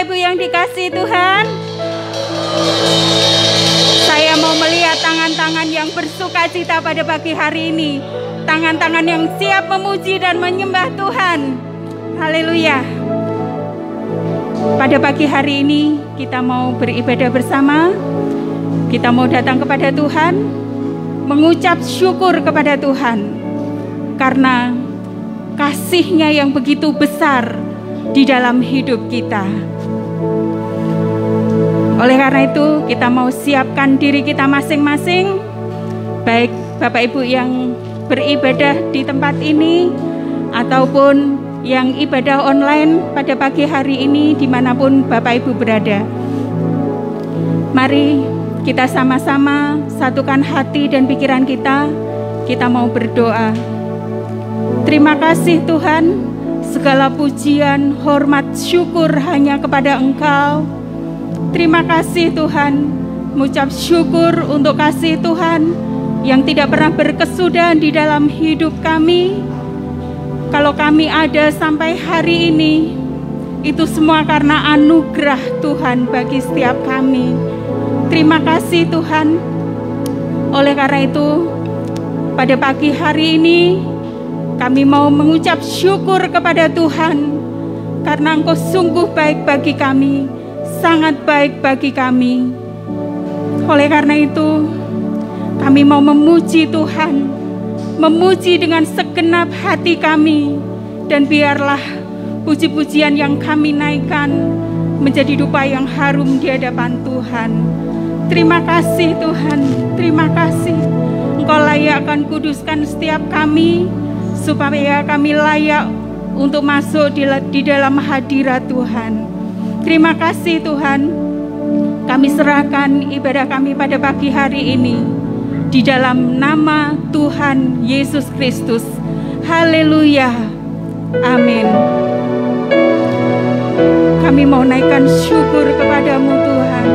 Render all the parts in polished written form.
Bapak Ibu yang dikasihi Tuhan? Saya mau melihat tangan-tangan yang bersukacita pada pagi hari ini. Tangan-tangan yang siap memuji dan menyembah Tuhan. Haleluya. Pada pagi hari ini kita mau beribadah bersama. Kita mau datang kepada Tuhan, mengucap syukur kepada Tuhan karena kasih-Nya yang begitu besar di dalam hidup kita. Oleh karena itu, kita mau siapkan diri kita masing-masing, baik Bapak Ibu yang beribadah di tempat ini ataupun yang ibadah online pada pagi hari ini dimanapun Bapak Ibu berada. Mari kita sama-sama satukan hati dan pikiran kita. Kita mau berdoa. Terima kasih Tuhan, segala pujian, hormat, syukur hanya kepada Engkau. Terima kasih Tuhan, mengucap syukur untuk kasih Tuhan yang tidak pernah berkesudahan di dalam hidup kami. Kalau kami ada sampai hari ini, itu semua karena anugerah Tuhan bagi setiap kami. Terima kasih Tuhan. Oleh karena itu, pada pagi hari ini kami mau mengucap syukur kepada Tuhan karena Engkau sungguh baik bagi kami, sangat baik bagi kami. Oleh karena itu, kami mau memuji Tuhan, memuji dengan segenap hati kami, dan biarlah puji-pujian yang kami naikkan menjadi dupa yang harum di hadapan Tuhan. Terima kasih Tuhan, terima kasih. Engkau layak akan kuduskan setiap kami, supaya kami layak untuk masuk di dalam hadirat Tuhan. Terima kasih Tuhan. Kami serahkan ibadah kami pada pagi hari ini di dalam nama Tuhan Yesus Kristus. Haleluya. Amin. Kami mau naikkan syukur kepadamu Tuhan.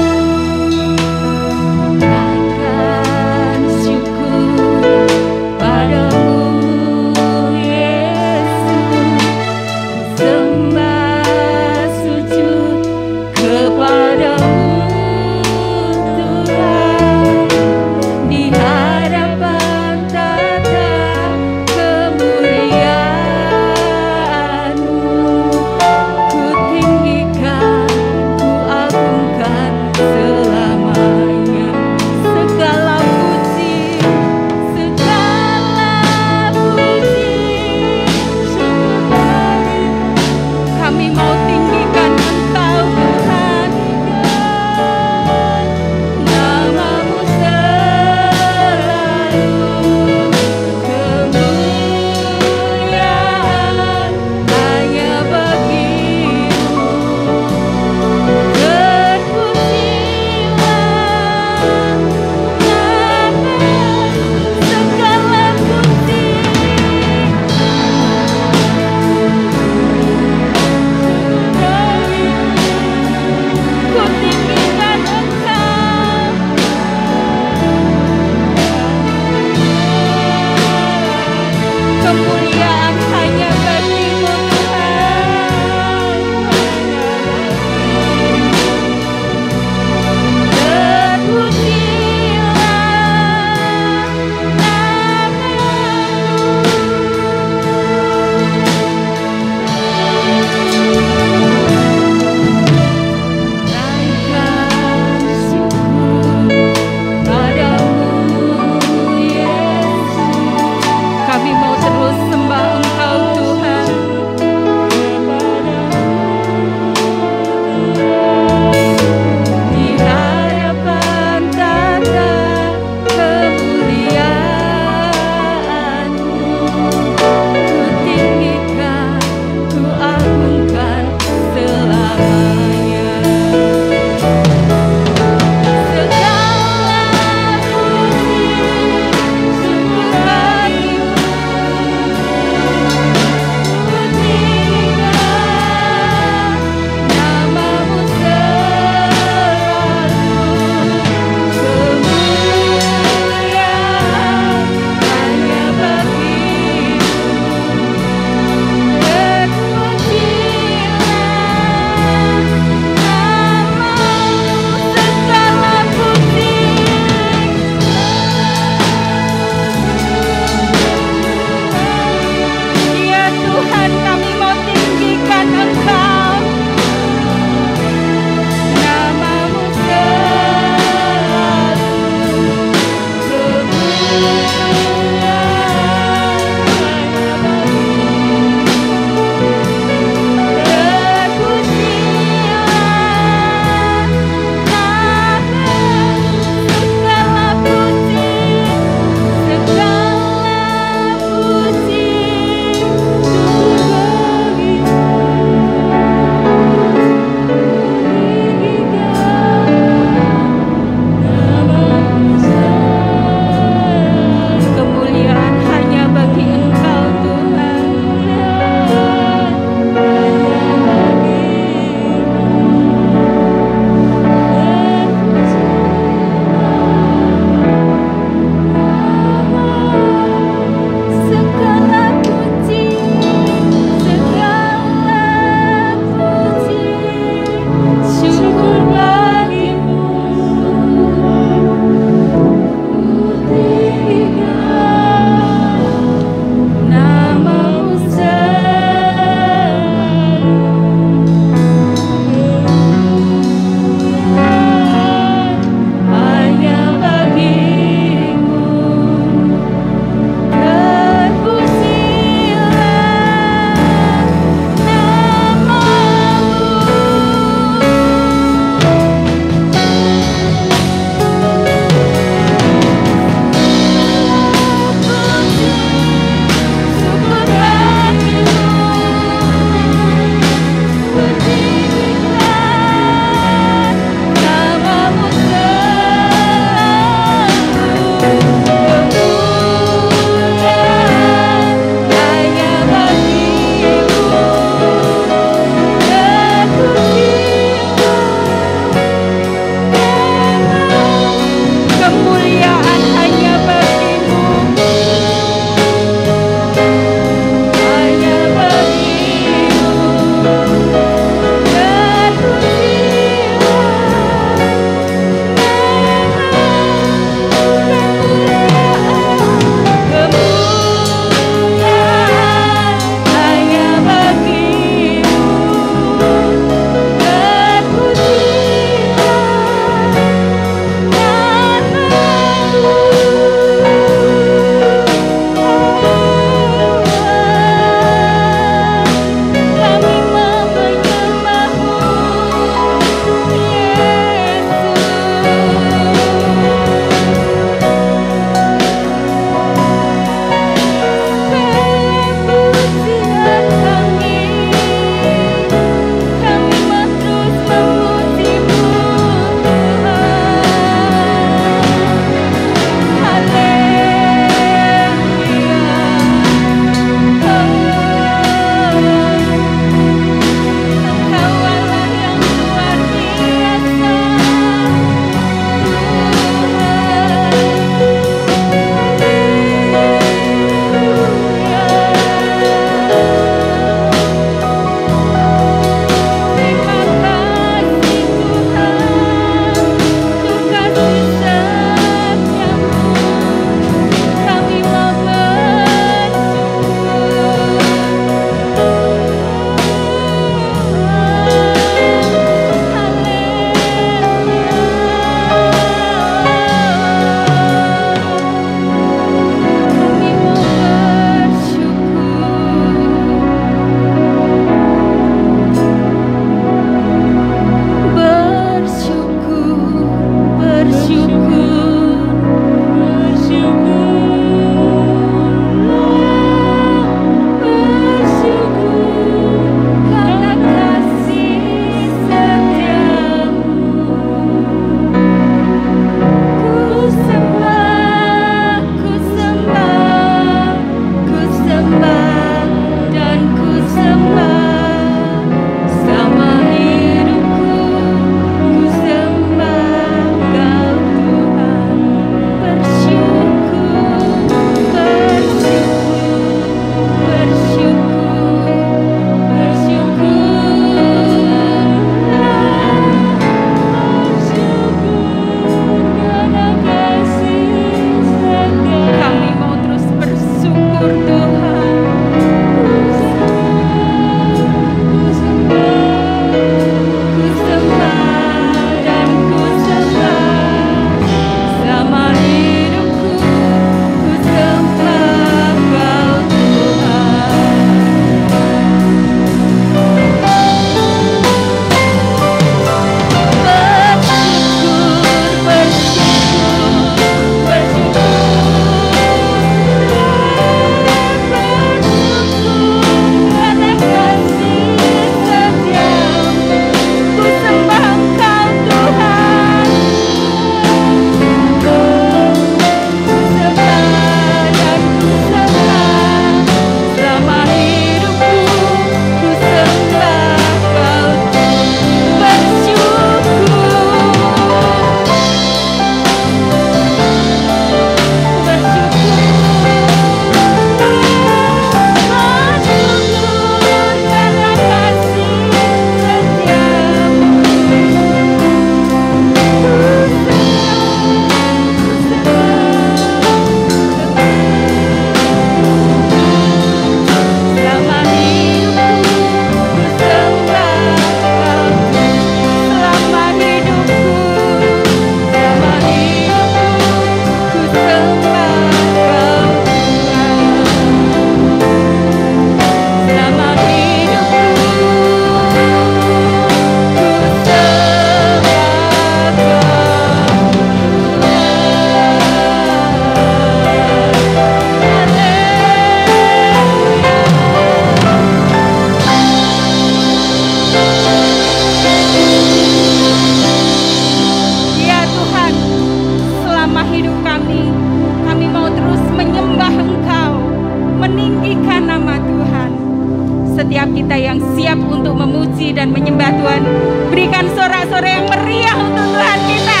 setiap kita yang siap untuk memuji dan menyembah Tuhan, berikan sorak-sorai yang meriah untuk Tuhan kita.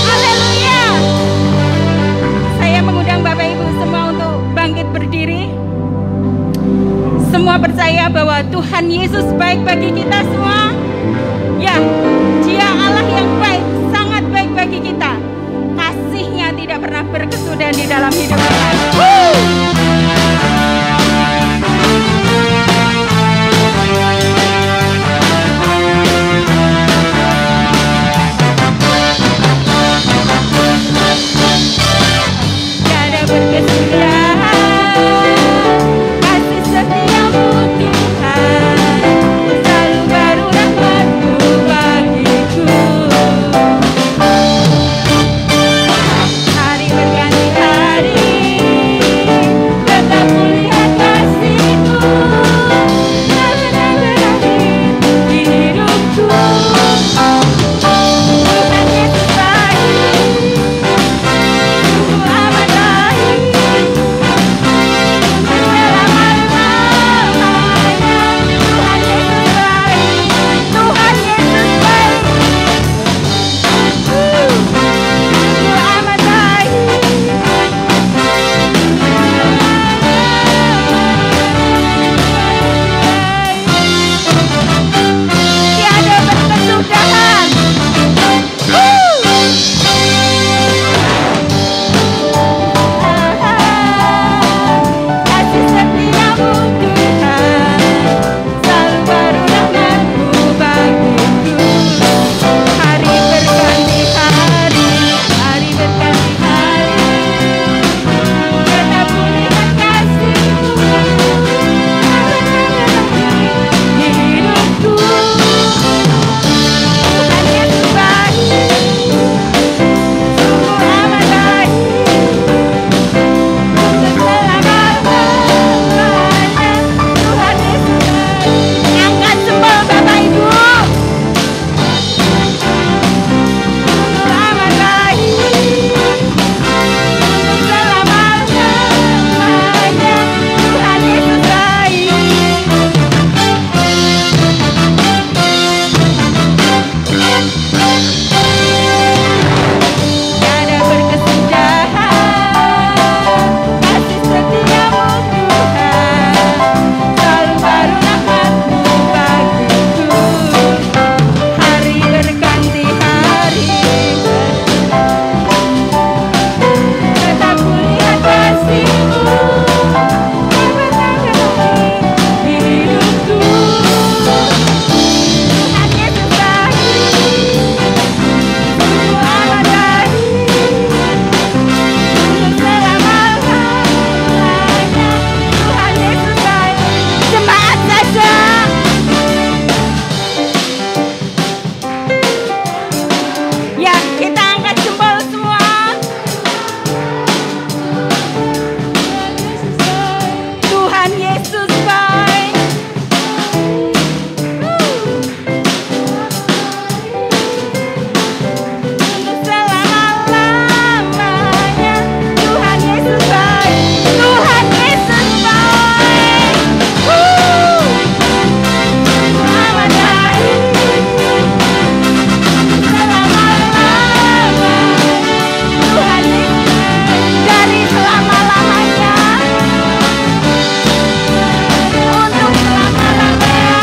Haleluya. Saya mengundang Bapak Ibu semua untuk bangkit berdiri. Semua percaya bahwa Tuhan Yesus baik bagi kita semua. Ya, Dia Allah yang baik, sangat baik bagi kita. Kasih-Nya tidak pernah berkesudahan di dalam hidup kita. Tiada berkesudahan kasih setiamu Tuhan, selalu baru rahmat-Mu bagiku. Hari berganti hari, tetap kulihat kasih-Mu tak pernah berakhir di hidupku. Tuhan Yesus baik, sungguh amat baik, selama-lamanya. Tuhan Yesus baik, Tuhan Yesus baik, sungguh amat baik. Tiada berkesudahan. Kasih setiamu Tuhan, selalu baru rahmat-Mu bagiku. Hari berganti hari, hari berganti hari, tetap kulihat kasih-Mu di hidupku. Tuhan Yesus baik, sungguh amat baik, selama-lamanya. Tuhan Yesus baik. Angkat jempol Bapak Ibu. Sungguh amat baik, selama-lamanya. Tuhan Yesus baik. Tiada berkesudahan kasih setiamu Tuhan, selalu baru rahmat-Mu bagiku. Hari berganti hari, tetap kulihat kasih-Mu tak pernah berakhir di hidupku. Tuhan Yesus baik, sungguh amat baik, untuk selama-lamanya. Tuhan Yesus baik. Jemaat saja. Ya, kita angkat jempol semua. Tuhan Yesus baik. Untuk selama-lamanya. Tuhan Yesus baik. Tuhan Yesus baik. Amat baik. Selama-lamanya. Tuhan Yesus baik. Dari selama-lamanya, untuk selama-lamanya,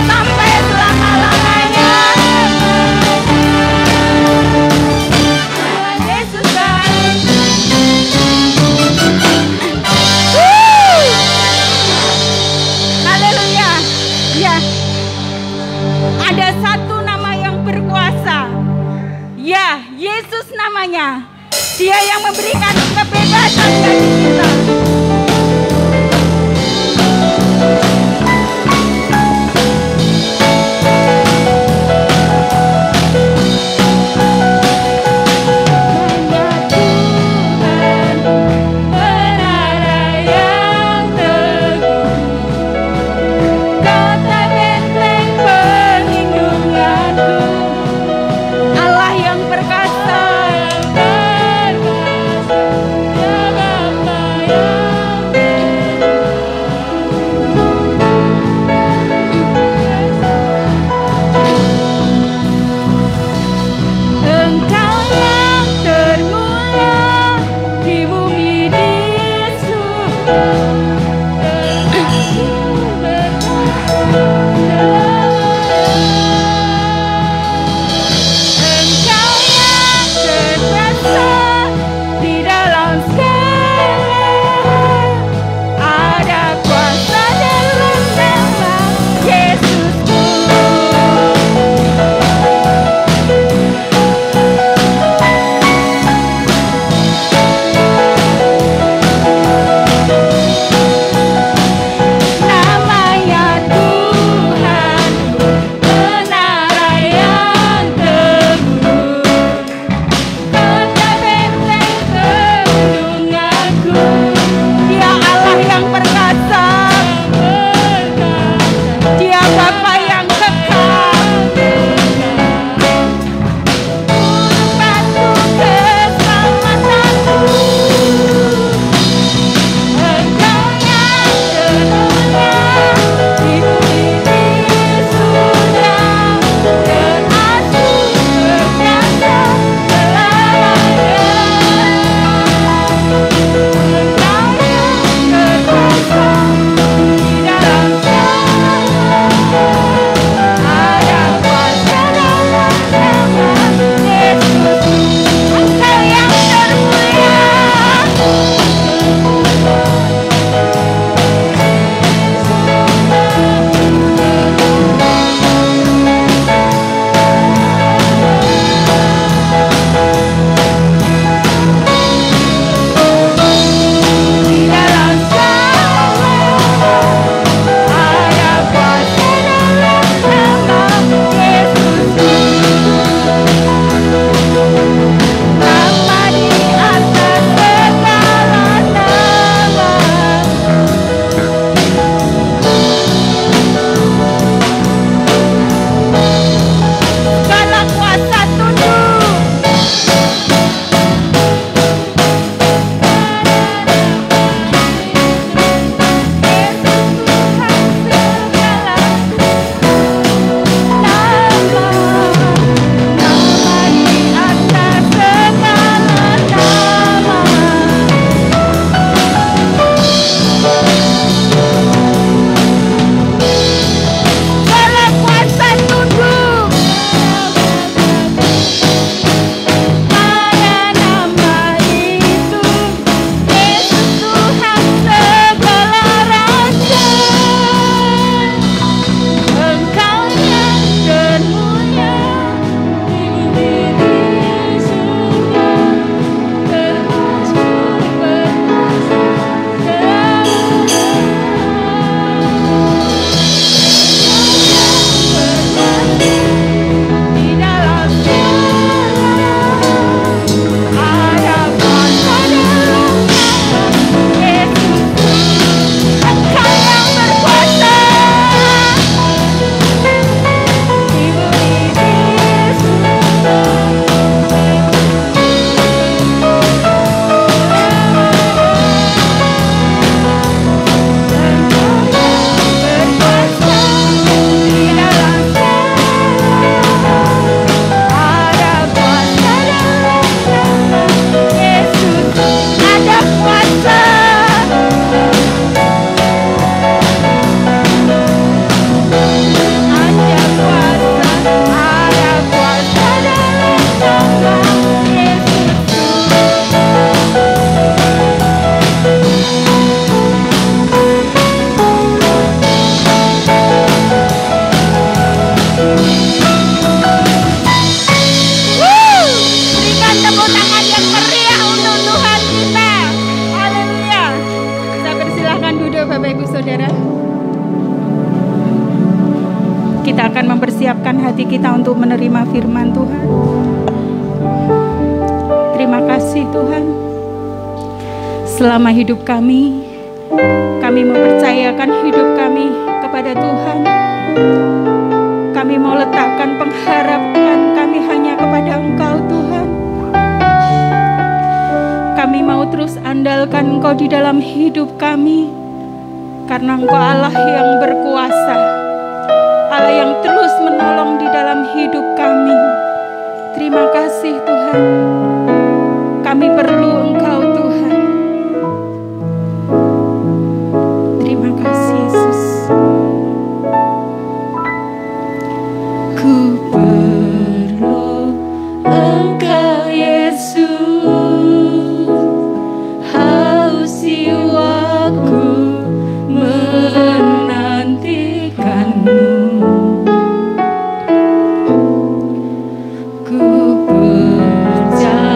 sampai selama-lamanya. Tuhan Yesus baik. Haleluya. Ya, ada satu nama yang berkuasa. Ya, Yesus namanya. Dia yang memberikan kebebasan bagi kita. Hanya Tuhan berada yang teguh, kota benteng perlindunganku. Allah yang perkasa, Dia Bapa saudara. Kita akan mempersiapkan hati kita untuk menerima firman Tuhan. Terima kasih Tuhan. Selama hidup kami mempercayakan hidup kami kepada Tuhan. Kami mau letakkan pengharapan kami hanya kepada Engkau Tuhan. Kami mau terus andalkan Engkau di dalam hidup kami, karena Engkau Allah yang berkuasa, Allah yang terus menolong di dalam hidup kami. Terima kasih Tuhan. Kami perlu Engkau Tuhan. Terima kasih Yesus. Ku perlu Engkau Yesus, haus jiwaku menantikanmu. Ku percaya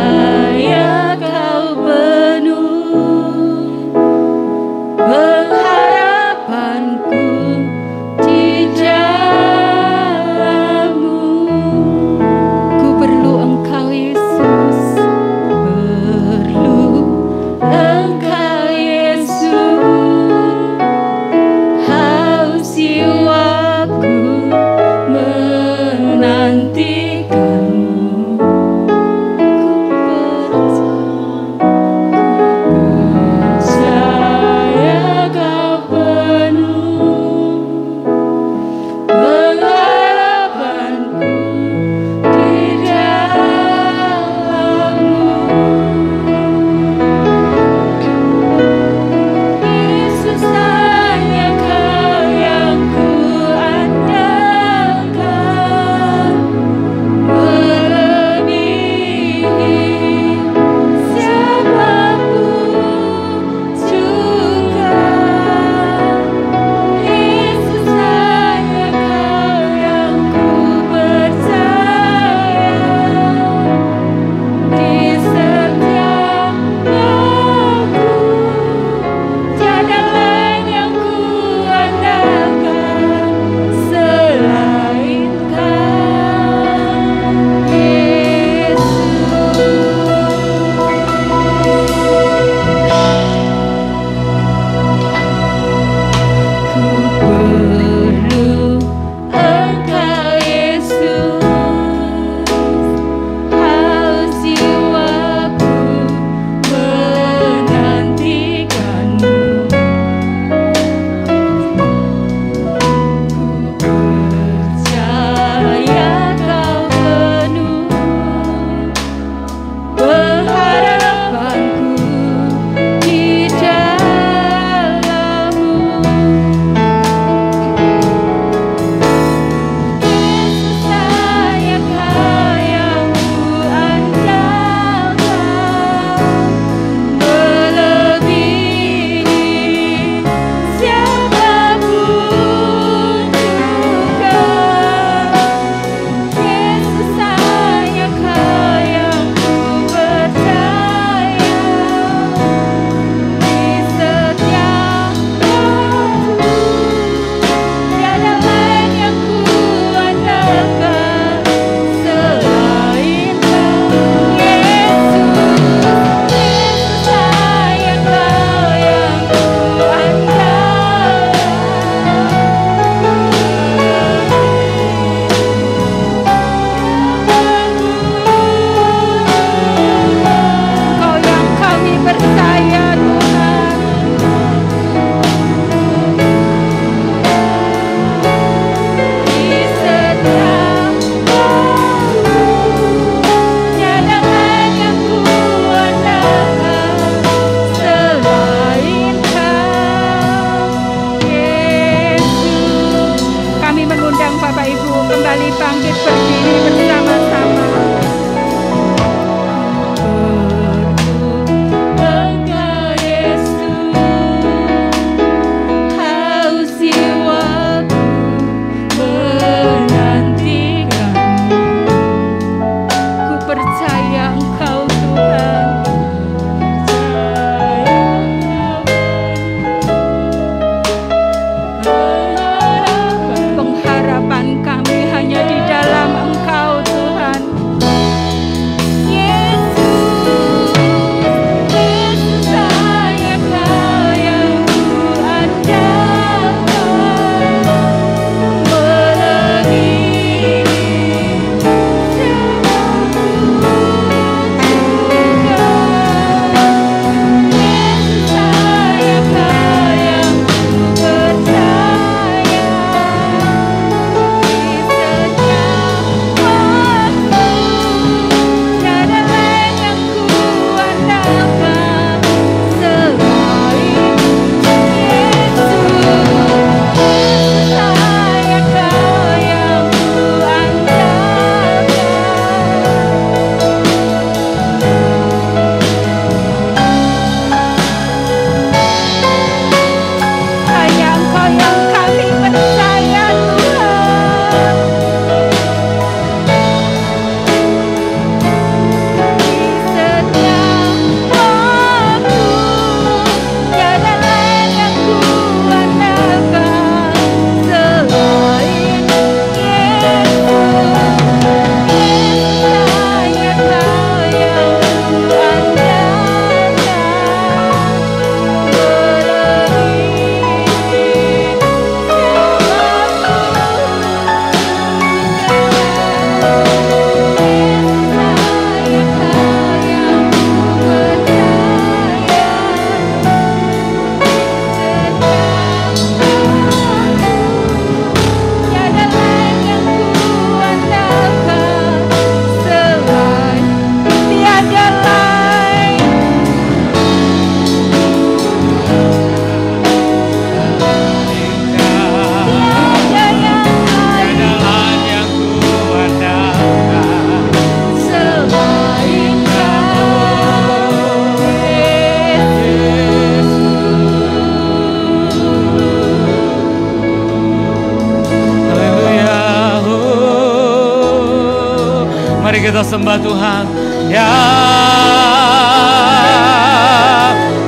kita sembah Tuhan. Ya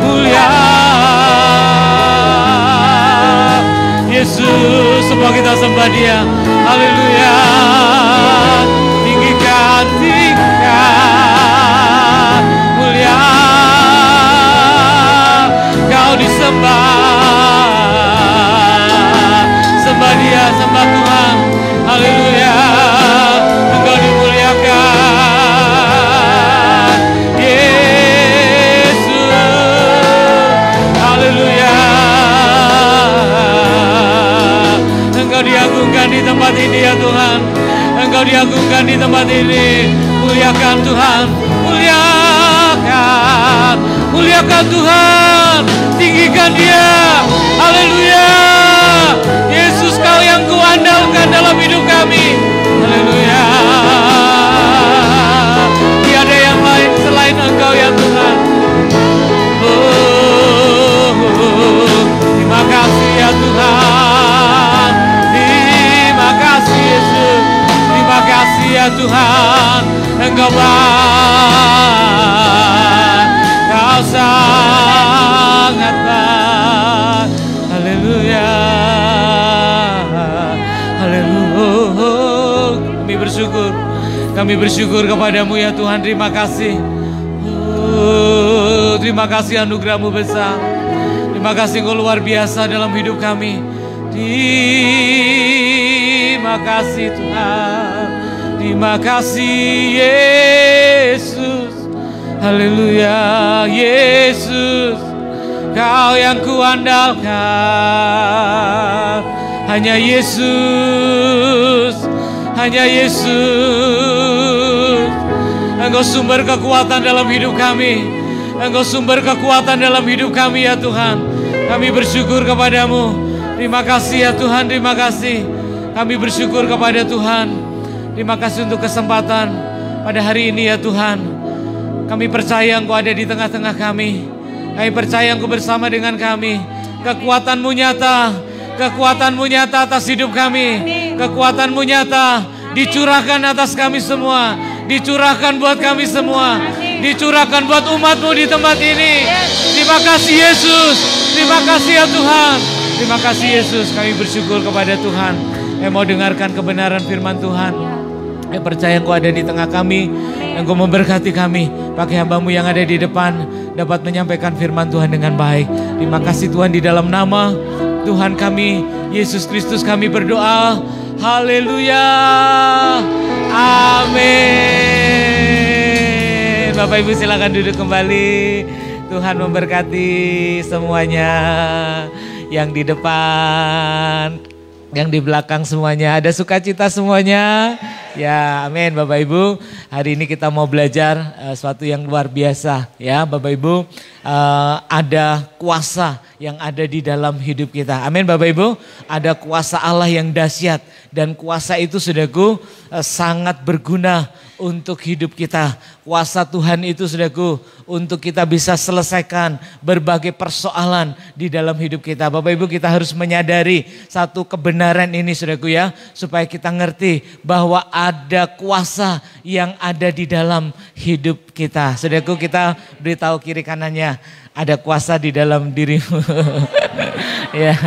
mulia Yesus, semua kita sembah Dia. Haleluya. Tinggikan, tinggikan, mulia Kau disembah. Sembah Dia, sembah Tuhan. Haleluya. Engkau dimuliakan Yesus. Haleluya. Engkau diagungkan di tempat ini ya Tuhan. Engkau diagungkan di tempat ini. Muliakan Tuhan, muliakan, muliakan Tuhan. Tinggikan Dia. Haleluya. Yesus, Kau yang kuandalkan dalam hidup kami. Haleluya. Tiada yang lain selain Engkau ya Tuhan. Terima kasih ya Tuhan. Terima kasih Yesus. Terima kasih ya Tuhan. Engkau baik. Kau sangat baik. Haleluya. Haleluya. Kami bersyukur kepadamu ya Tuhan. Terima kasih. Terima kasih anugerah-Mu besar. Terima kasih Engkau luar biasa dalam hidup kami. Terima kasih Tuhan. Terima kasih Yesus. Haleluya. Yesus, Kau yang kuandalkan. Hanya Yesus. Hanya Yesus. Engkau sumber kekuatan dalam hidup kami. Engkau sumber kekuatan dalam hidup kami ya Tuhan. Kami bersyukur kepadamu. Terima kasih ya Tuhan, terima kasih. Kami bersyukur kepada Tuhan. Terima kasih untuk kesempatan pada hari ini ya Tuhan. Kami percaya Engkau ada di tengah-tengah kami. Kami percaya Engkau bersama dengan kami. Kekuatan-Mu nyata. Kekuatan-Mu nyata atas hidup kami. Kekuatan-Mu nyata dicurahkan atas kami semua. Dicurahkan buat kami semua. Dicurahkan buat umat-Mu di tempat ini. Terima kasih Yesus. Terima kasih ya Tuhan. Terima kasih Yesus. Kami bersyukur kepada Tuhan yang mau dengarkan kebenaran firman Tuhan. Yang percaya Engkau ada di tengah kami. Engkau memberkati kami. Pakai hamba-Mu yang ada di depan dapat menyampaikan firman Tuhan dengan baik. Terima kasih Tuhan, di dalam nama Tuhan kami Yesus Kristus kami berdoa. Haleluya. Amin. Bapak Ibu silakan duduk kembali. Tuhan memberkati semuanya. Yang di depan, yang di belakang semuanya. Ada sukacita semuanya. Ya, amin Bapak Ibu. Hari ini kita mau belajar sesuatu yang luar biasa ya Bapak Ibu. Ada kuasa yang ada di dalam hidup kita. Amin Bapak Ibu. Ada kuasa Allah yang dahsyat. Dan kuasa itu saudaraku sangat berguna untuk hidup kita. Kuasa Tuhan itu saudaraku untuk kita bisa selesaikan berbagai persoalan di dalam hidup kita. Bapak Ibu, kita harus menyadari satu kebenaran ini saudaraku ya. Supaya kita ngerti bahwa ada kuasa yang ada di dalam hidup kita. Saudaraku, kita beritahu kiri kanannya, ada kuasa di dalam dirimu. Ya,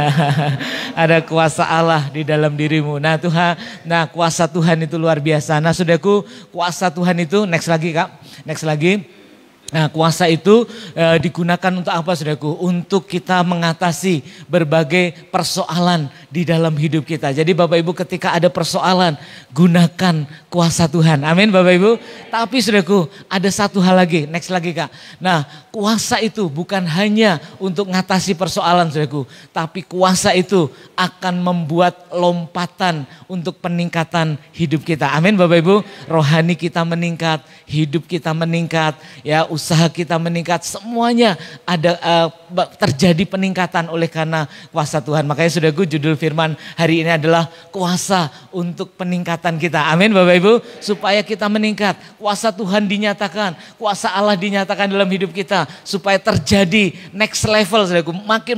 ada kuasa Allah di dalam dirimu. Nah Tuhan, kuasa Tuhan itu luar biasa. Nah saudaraku, kuasa Tuhan itu, next lagi Kak, next lagi. Nah kuasa itu digunakan untuk apa saudaraku? Untuk kita mengatasi berbagai persoalan di dalam hidup kita. Jadi Bapak Ibu, ketika ada persoalan, gunakan kuasa Tuhan. Amin Bapak Ibu. Tapi saudaraku, ada satu hal lagi, next lagi Kak. Nah kuasa itu bukan hanya untuk mengatasi persoalan saudaraku. Tapi kuasa itu akan membuat lompatan untuk peningkatan hidup kita. Amin Bapak Ibu. Rohani kita meningkat, hidup kita meningkat. Ya, usaha kita meningkat, semuanya ada terjadi peningkatan oleh karena kuasa Tuhan. Makanya saudaraku, judul firman hari ini adalah kuasa untuk peningkatan kita. Amin Bapak Ibu, supaya kita meningkat, kuasa Tuhan dinyatakan, kuasa Allah dinyatakan dalam hidup kita, supaya terjadi next level saudaraku, makin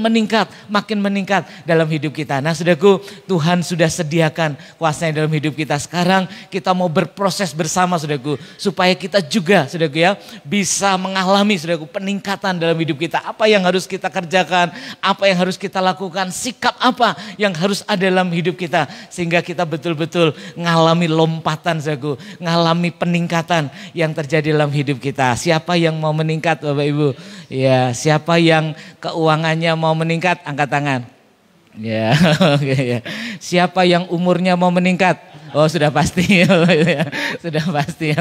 meningkat dalam hidup kita. Nah saudaraku, Tuhan sudah sediakan kuasanya dalam hidup kita. Sekarang kita mau berproses bersama saudaraku, supaya kita juga saudaraku ya bisa mengalami saudaraku peningkatan dalam hidup kita. Apa yang harus kita kerjakan, apa yang harus kita lakukan, sikap apa yang harus ada dalam hidup kita, sehingga kita betul-betul mengalami lompatan saudaraku, mengalami peningkatan yang terjadi dalam hidup kita. Siapa yang mau meningkat Bapak Ibu? Ya, siapa yang keuangannya mau meningkat, angkat tangan. Ya, okay, ya. Siapa yang umurnya mau meningkat? Oh sudah pasti, sudah pasti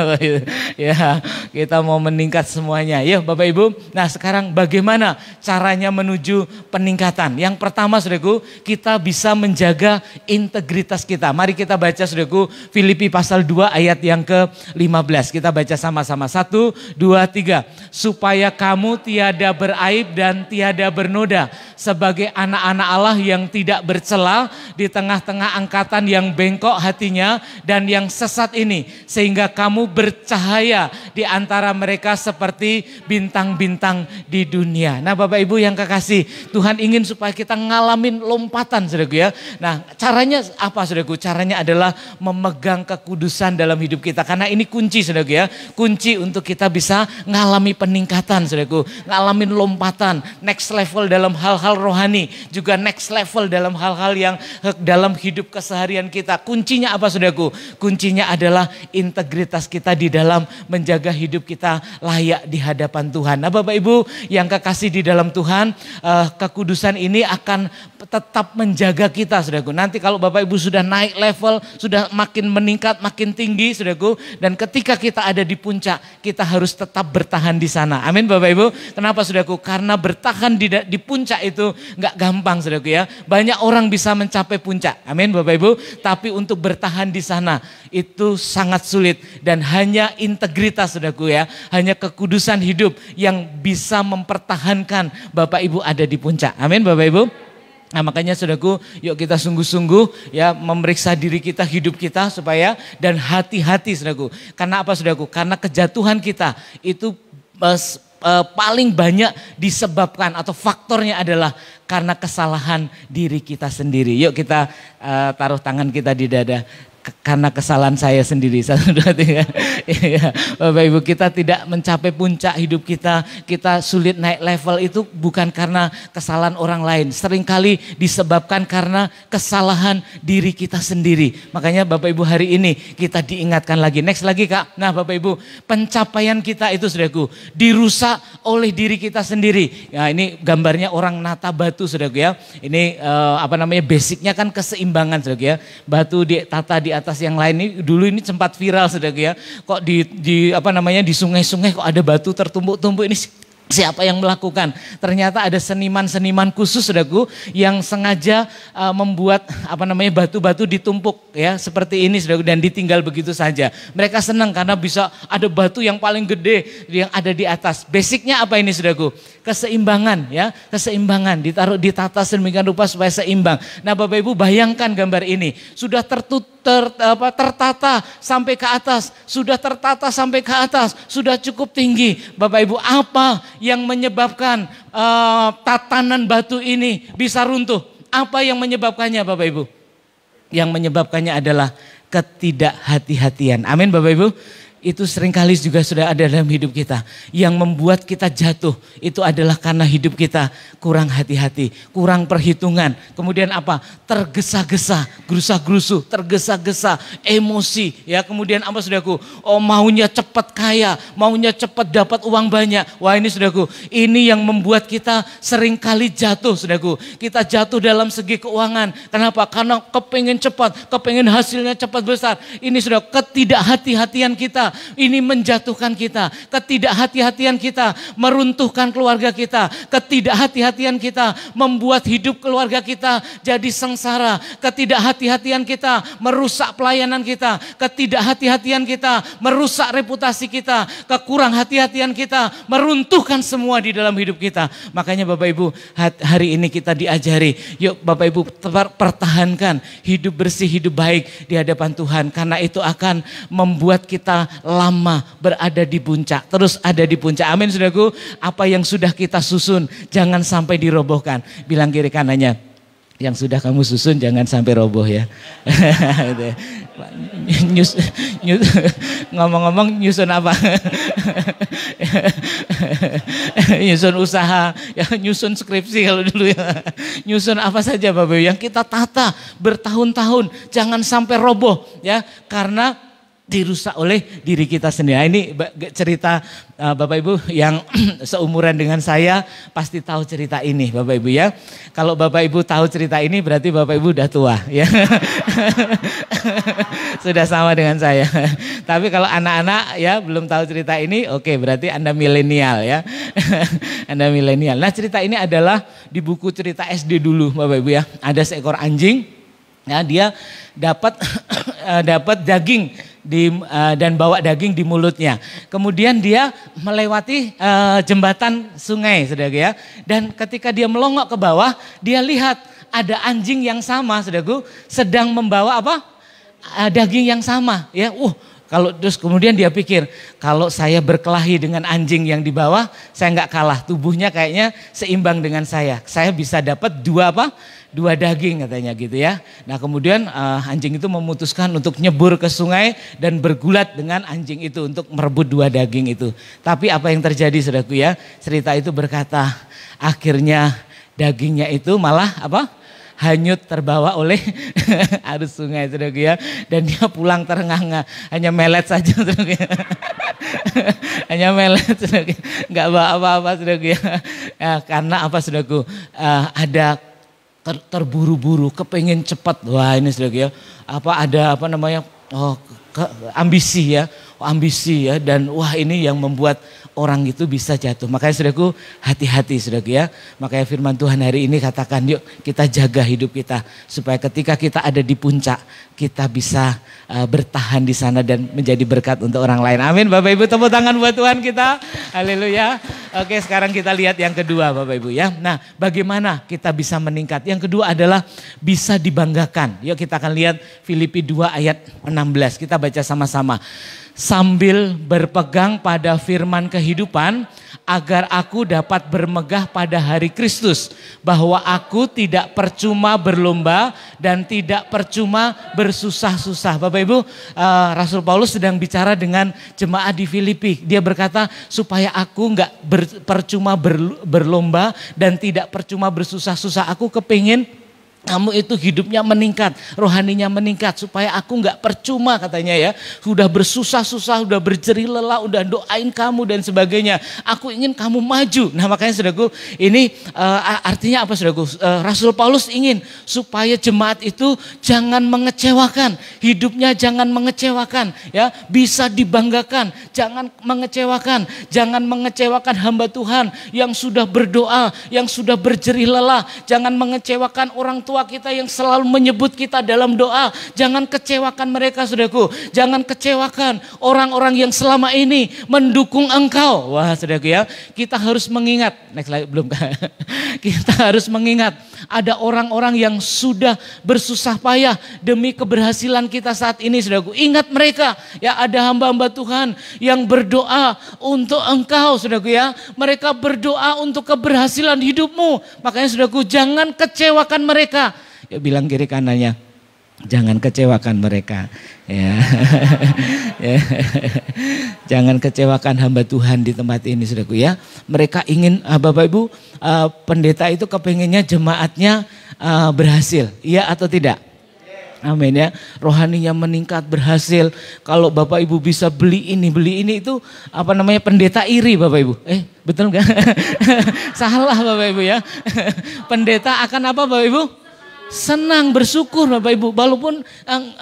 ya, kita mau meningkat semuanya ya Bapak Ibu. Nah sekarang bagaimana caranya menuju peningkatan? Yang pertama saudaraku, kita bisa menjaga integritas kita. Mari kita baca saudaraku Filipi pasal 2 ayat yang ke-15. Kita baca sama-sama, 1, 2, 3. Supaya kamu tiada beraib dan tiada bernoda sebagai anak-anak Allah yang tidak bercela di tengah-tengah angkatan yang bengkok hatinya dan yang sesat ini, sehingga kamu bercahaya di antara mereka seperti bintang-bintang di dunia. Nah Bapak Ibu yang kekasih, Tuhan ingin supaya kita ngalamin lompatan saudaraku ya. Nah caranya apa saudaraku? Caranya adalah memegang kekudusan dalam hidup kita, karena ini kunci saudaraku ya. Kunci untuk kita bisa ngalami peningkatan saudaraku, ngalamin lompatan, next level dalam hal-hal rohani, juga next level dalam hal-hal yang dalam hidup keseharian kita. Kuncinya apa saudaraku? Kuncinya adalah integritas kita di dalam menjaga hidup kita layak di hadapan Tuhan. Nah Bapak Ibu yang kekasih di dalam Tuhan, kekudusan ini akan tetap menjaga kita saudaraku. Nanti kalau Bapak Ibu sudah naik level, sudah makin meningkat, makin tinggi saudaraku, dan ketika kita ada di puncak, kita harus tetap bertahan di sana. Amin Bapak Ibu. Kenapa saudaraku? Karena bertahan di puncak itu nggak gampang saudaraku ya. Banyak orang bisa mencapai puncak. Amin Bapak Ibu. Tapi untuk bertahan di sana itu sangat sulit, dan hanya integritas saudaraku ya, hanya kekudusan hidup yang bisa mempertahankan Bapak Ibu ada di puncak. Amin Bapak Ibu. Nah makanya saudaraku, yuk kita sungguh-sungguh ya memeriksa diri kita, hidup kita supaya, dan hati-hati saudaraku. Karena apa saudaraku? Karena kejatuhan kita itu paling banyak disebabkan atau faktornya adalah karena kesalahan diri kita sendiri. Yuk kita taruh tangan kita di dada. Karena kesalahan saya sendiri. 1, 2, 3. Ya, Bapak Ibu, kita tidak mencapai puncak hidup kita, kita sulit naik level itu bukan karena kesalahan orang lain. Seringkali disebabkan karena kesalahan diri kita sendiri. Makanya Bapak Ibu hari ini kita diingatkan lagi. Next lagi Kak. Nah Bapak Ibu, pencapaian kita itu saudaraku dirusak oleh diri kita sendiri. Ya ini gambarnya orang nata batu saudaraku ya. Ini basicnya kan keseimbangan saudaraku ya. Batu ditata di atas yang lain. Ini dulu ini sempat viral saudaraku ya. Kok di sungai-sungai kok ada batu tertumpuk-tumpuk, ini siapa yang melakukan? Ternyata ada seniman-seniman khusus saudaraku yang sengaja membuat batu-batu ditumpuk ya seperti ini saudaraku, dan ditinggal begitu saja. Mereka senang karena bisa ada batu yang paling gede yang ada di atas. Basicnya apa ini saudaraku? Keseimbangan ya, keseimbangan ditaruh, ditata sedemikian rupa supaya seimbang. Nah Bapak Ibu bayangkan gambar ini sudah tertata sampai ke atas, sudah tertata sampai ke atas, sudah cukup tinggi. Bapak Ibu, apa yang menyebabkan tatanan batu ini bisa runtuh? Apa yang menyebabkannya Bapak Ibu? Yang menyebabkannya adalah ketidakhati-hatian. Amin Bapak Ibu. Itu seringkali juga sudah ada dalam hidup kita. Yang membuat kita jatuh itu adalah karena hidup kita kurang hati-hati, kurang perhitungan. Kemudian apa? Tergesa-gesa, gerusah-gerusu, tergesa-gesa, emosi. Ya kemudian apa saudaraku? Oh maunya cepat kaya, maunya cepat dapat uang banyak. Wah ini saudaraku, ini yang membuat kita seringkali jatuh saudaraku. Kita jatuh dalam segi keuangan. Kenapa? Karena kepengen cepat, kepengen hasilnya cepat besar. Ini sudah ketidakhati-hatian kita kita ini menjatuhkan kita. Ketidakhati-hatian kita meruntuhkan keluarga kita. Ketidakhati-hatian kita membuat hidup keluarga kita jadi sengsara. Ketidakhati-hatian kita merusak pelayanan kita. Ketidakhati-hatian kita merusak reputasi kita. Kekurang hati-hatian kita meruntuhkan semua di dalam hidup kita. Makanya Bapak Ibu, hari ini kita diajari, yuk Bapak Ibu pertahankan hidup bersih, hidup baik di hadapan Tuhan. Karena itu akan membuat kita lama berada di puncak, terus ada di puncak. Amin saudaraku, apa yang sudah kita susun jangan sampai dirobohkan. Bilang kiri kanannya, yang sudah kamu susun jangan sampai roboh ya. Ngomong-ngomong nyusun apa? Nyusun usaha, ya nyusun skripsi kalau dulu ya. Nyusun apa saja Bapak Ibu yang kita tata bertahun-tahun, jangan sampai roboh ya, karena dirusak oleh diri kita sendiri. Nah, ini cerita Bapak Ibu yang seumuran dengan saya pasti tahu cerita ini Bapak Ibu ya. Kalau Bapak Ibu tahu cerita ini berarti Bapak Ibu udah tua ya. Sudah sama dengan saya. Tapi kalau anak-anak ya belum tahu cerita ini, oke, berarti Anda milenial ya. Anda milenial. Nah, cerita ini adalah di buku cerita SD dulu Bapak Ibu ya. Ada seekor anjing ya, dia dapat daging dan bawa daging di mulutnya. Kemudian dia melewati jembatan sungai, saudara ya. Dan ketika dia melongok ke bawah, dia lihat ada anjing yang sama, saudaraku, sedang membawa apa? Daging yang sama, ya. Kalau terus kemudian dia pikir, kalau saya berkelahi dengan anjing yang di bawah, saya nggak kalah. Tubuhnya kayaknya seimbang dengan saya. Saya bisa dapat dua daging katanya gitu ya. Nah kemudian anjing itu memutuskan untuk nyebur ke sungai dan bergulat dengan anjing itu untuk merebut 2 daging itu. Tapi apa yang terjadi saudaraku ya? Cerita itu berkata akhirnya dagingnya itu malah apa? Hanyut terbawa oleh arus sungai saudaraku ya. Dan dia pulang terengah-engah, hanya melet saja saudaraku ya. Hanya melet saudaraku, nggak bawa apa-apa saudaraku ya. Karena apa saudaraku? Ada terburu-buru, kepengen cepat. Wah ini saudaraku ya. Ada ambisi ya. Ambisi ya, dan wah ini yang membuat orang itu bisa jatuh. Makanya saudaraku, hati-hati saudaraku ya. Makanya firman Tuhan hari ini katakan, yuk kita jaga hidup kita supaya ketika kita ada di puncak kita bisa bertahan di sana dan menjadi berkat untuk orang lain. Amin. Bapak Ibu, tepuk tangan buat Tuhan kita. Haleluya. Oke, sekarang kita lihat yang kedua Bapak Ibu ya. Nah, bagaimana kita bisa meningkat? Yang kedua adalah bisa dibanggakan. Yuk kita akan lihat Filipi 2 ayat 16. Kita baca sama-sama. Sambil berpegang pada firman kehidupan, agar aku dapat bermegah pada hari Kristus, bahwa aku tidak percuma berlomba dan tidak percuma bersusah-susah. Bapak Ibu, Rasul Paulus sedang bicara dengan jemaat di Filipi. Dia berkata supaya aku nggak percuma berlomba dan tidak percuma bersusah-susah. Aku kepingin kamu itu hidupnya meningkat, rohaninya meningkat, supaya aku nggak percuma katanya ya. Sudah bersusah-susah, sudah berjerih lelah, udah doain kamu dan sebagainya. Aku ingin kamu maju. Nah makanya saudaraku, ini artinya apa saudaraku? Rasul Paulus ingin supaya jemaat itu jangan mengecewakan, hidupnya jangan mengecewakan, ya, bisa dibanggakan, jangan mengecewakan hamba Tuhan yang sudah berdoa, yang sudah berjerih lelah, jangan mengecewakan orang tua kita yang selalu menyebut kita dalam doa. Jangan kecewakan mereka saudaraku. Jangan kecewakan orang-orang yang selama ini mendukung engkau. Wah saudaraku ya, kita harus mengingat. Next slide, belum. Kita harus mengingat ada orang-orang yang sudah bersusah payah demi keberhasilan kita saat ini saudaraku. Ingat mereka ya, ada hamba-hamba Tuhan yang berdoa untuk engkau saudaraku ya. Mereka berdoa untuk keberhasilan hidupmu. Makanya saudaraku, jangan kecewakan mereka. Ya, bilang kiri kanannya, jangan kecewakan mereka. Ya. Ya. Jangan kecewakan hamba Tuhan di tempat ini saudaraku ya. Mereka ingin, Bapak Ibu, pendeta itu kepengennya jemaatnya berhasil. Iya atau tidak? Amin ya. Rohaninya meningkat, berhasil. Kalau Bapak Ibu bisa beli ini itu pendeta iri Bapak Ibu. Betul enggak? Salah Bapak Ibu ya. Pendeta akan apa Bapak Ibu? senang, bersyukur Bapak Ibu. Walaupun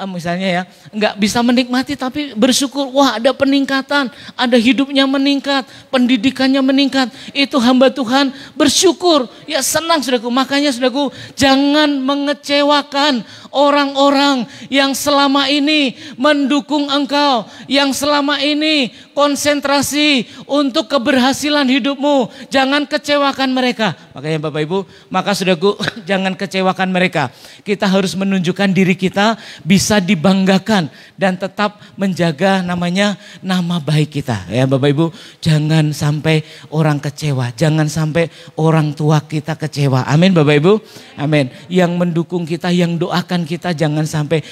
misalnya ya nggak bisa menikmati tapi bersyukur. Wah, ada peningkatan, ada hidupnya meningkat, pendidikannya meningkat. Itu hamba Tuhan bersyukur. Ya senang saudaraku. Makanya saudaraku, jangan mengecewakan orang-orang yang selama ini mendukung engkau, yang selama ini konsentrasi untuk keberhasilan hidupmu. Jangan kecewakan mereka. Makanya Bapak Ibu, maka saudaraku, jangan kecewakan mereka. Kita harus menunjukkan diri kita bisa dibanggakan dan tetap menjaga namanya nama baik kita. Ya Bapak Ibu, jangan sampai orang kecewa, jangan sampai orang tua kita kecewa. Amin Bapak Ibu. Amin. Yang mendukung kita, yang doakan kita jangan sampai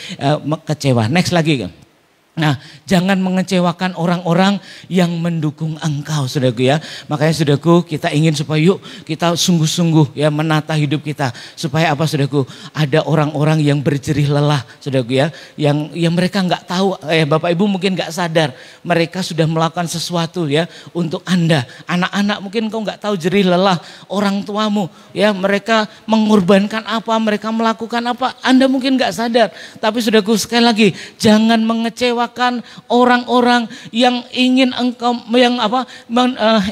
kecewa. Next lagi. Nah, jangan mengecewakan orang-orang yang mendukung engkau, saudaraku ya. Makanya saudaraku, kita ingin supaya yuk kita sungguh-sungguh ya menata hidup kita. Supaya apa saudaraku? Ada orang-orang yang berjerih lelah, saudaraku ya. Yang mereka nggak tahu, Bapak Ibu mungkin nggak sadar. Mereka sudah melakukan sesuatu ya untuk Anda. Anak-anak mungkin kau nggak tahu jerih lelah orang tuamu. Ya, mereka mengorbankan apa, mereka melakukan apa. Anda mungkin nggak sadar. Tapi saudaraku, sekali lagi, jangan mengecewakan orang-orang yang ingin engkau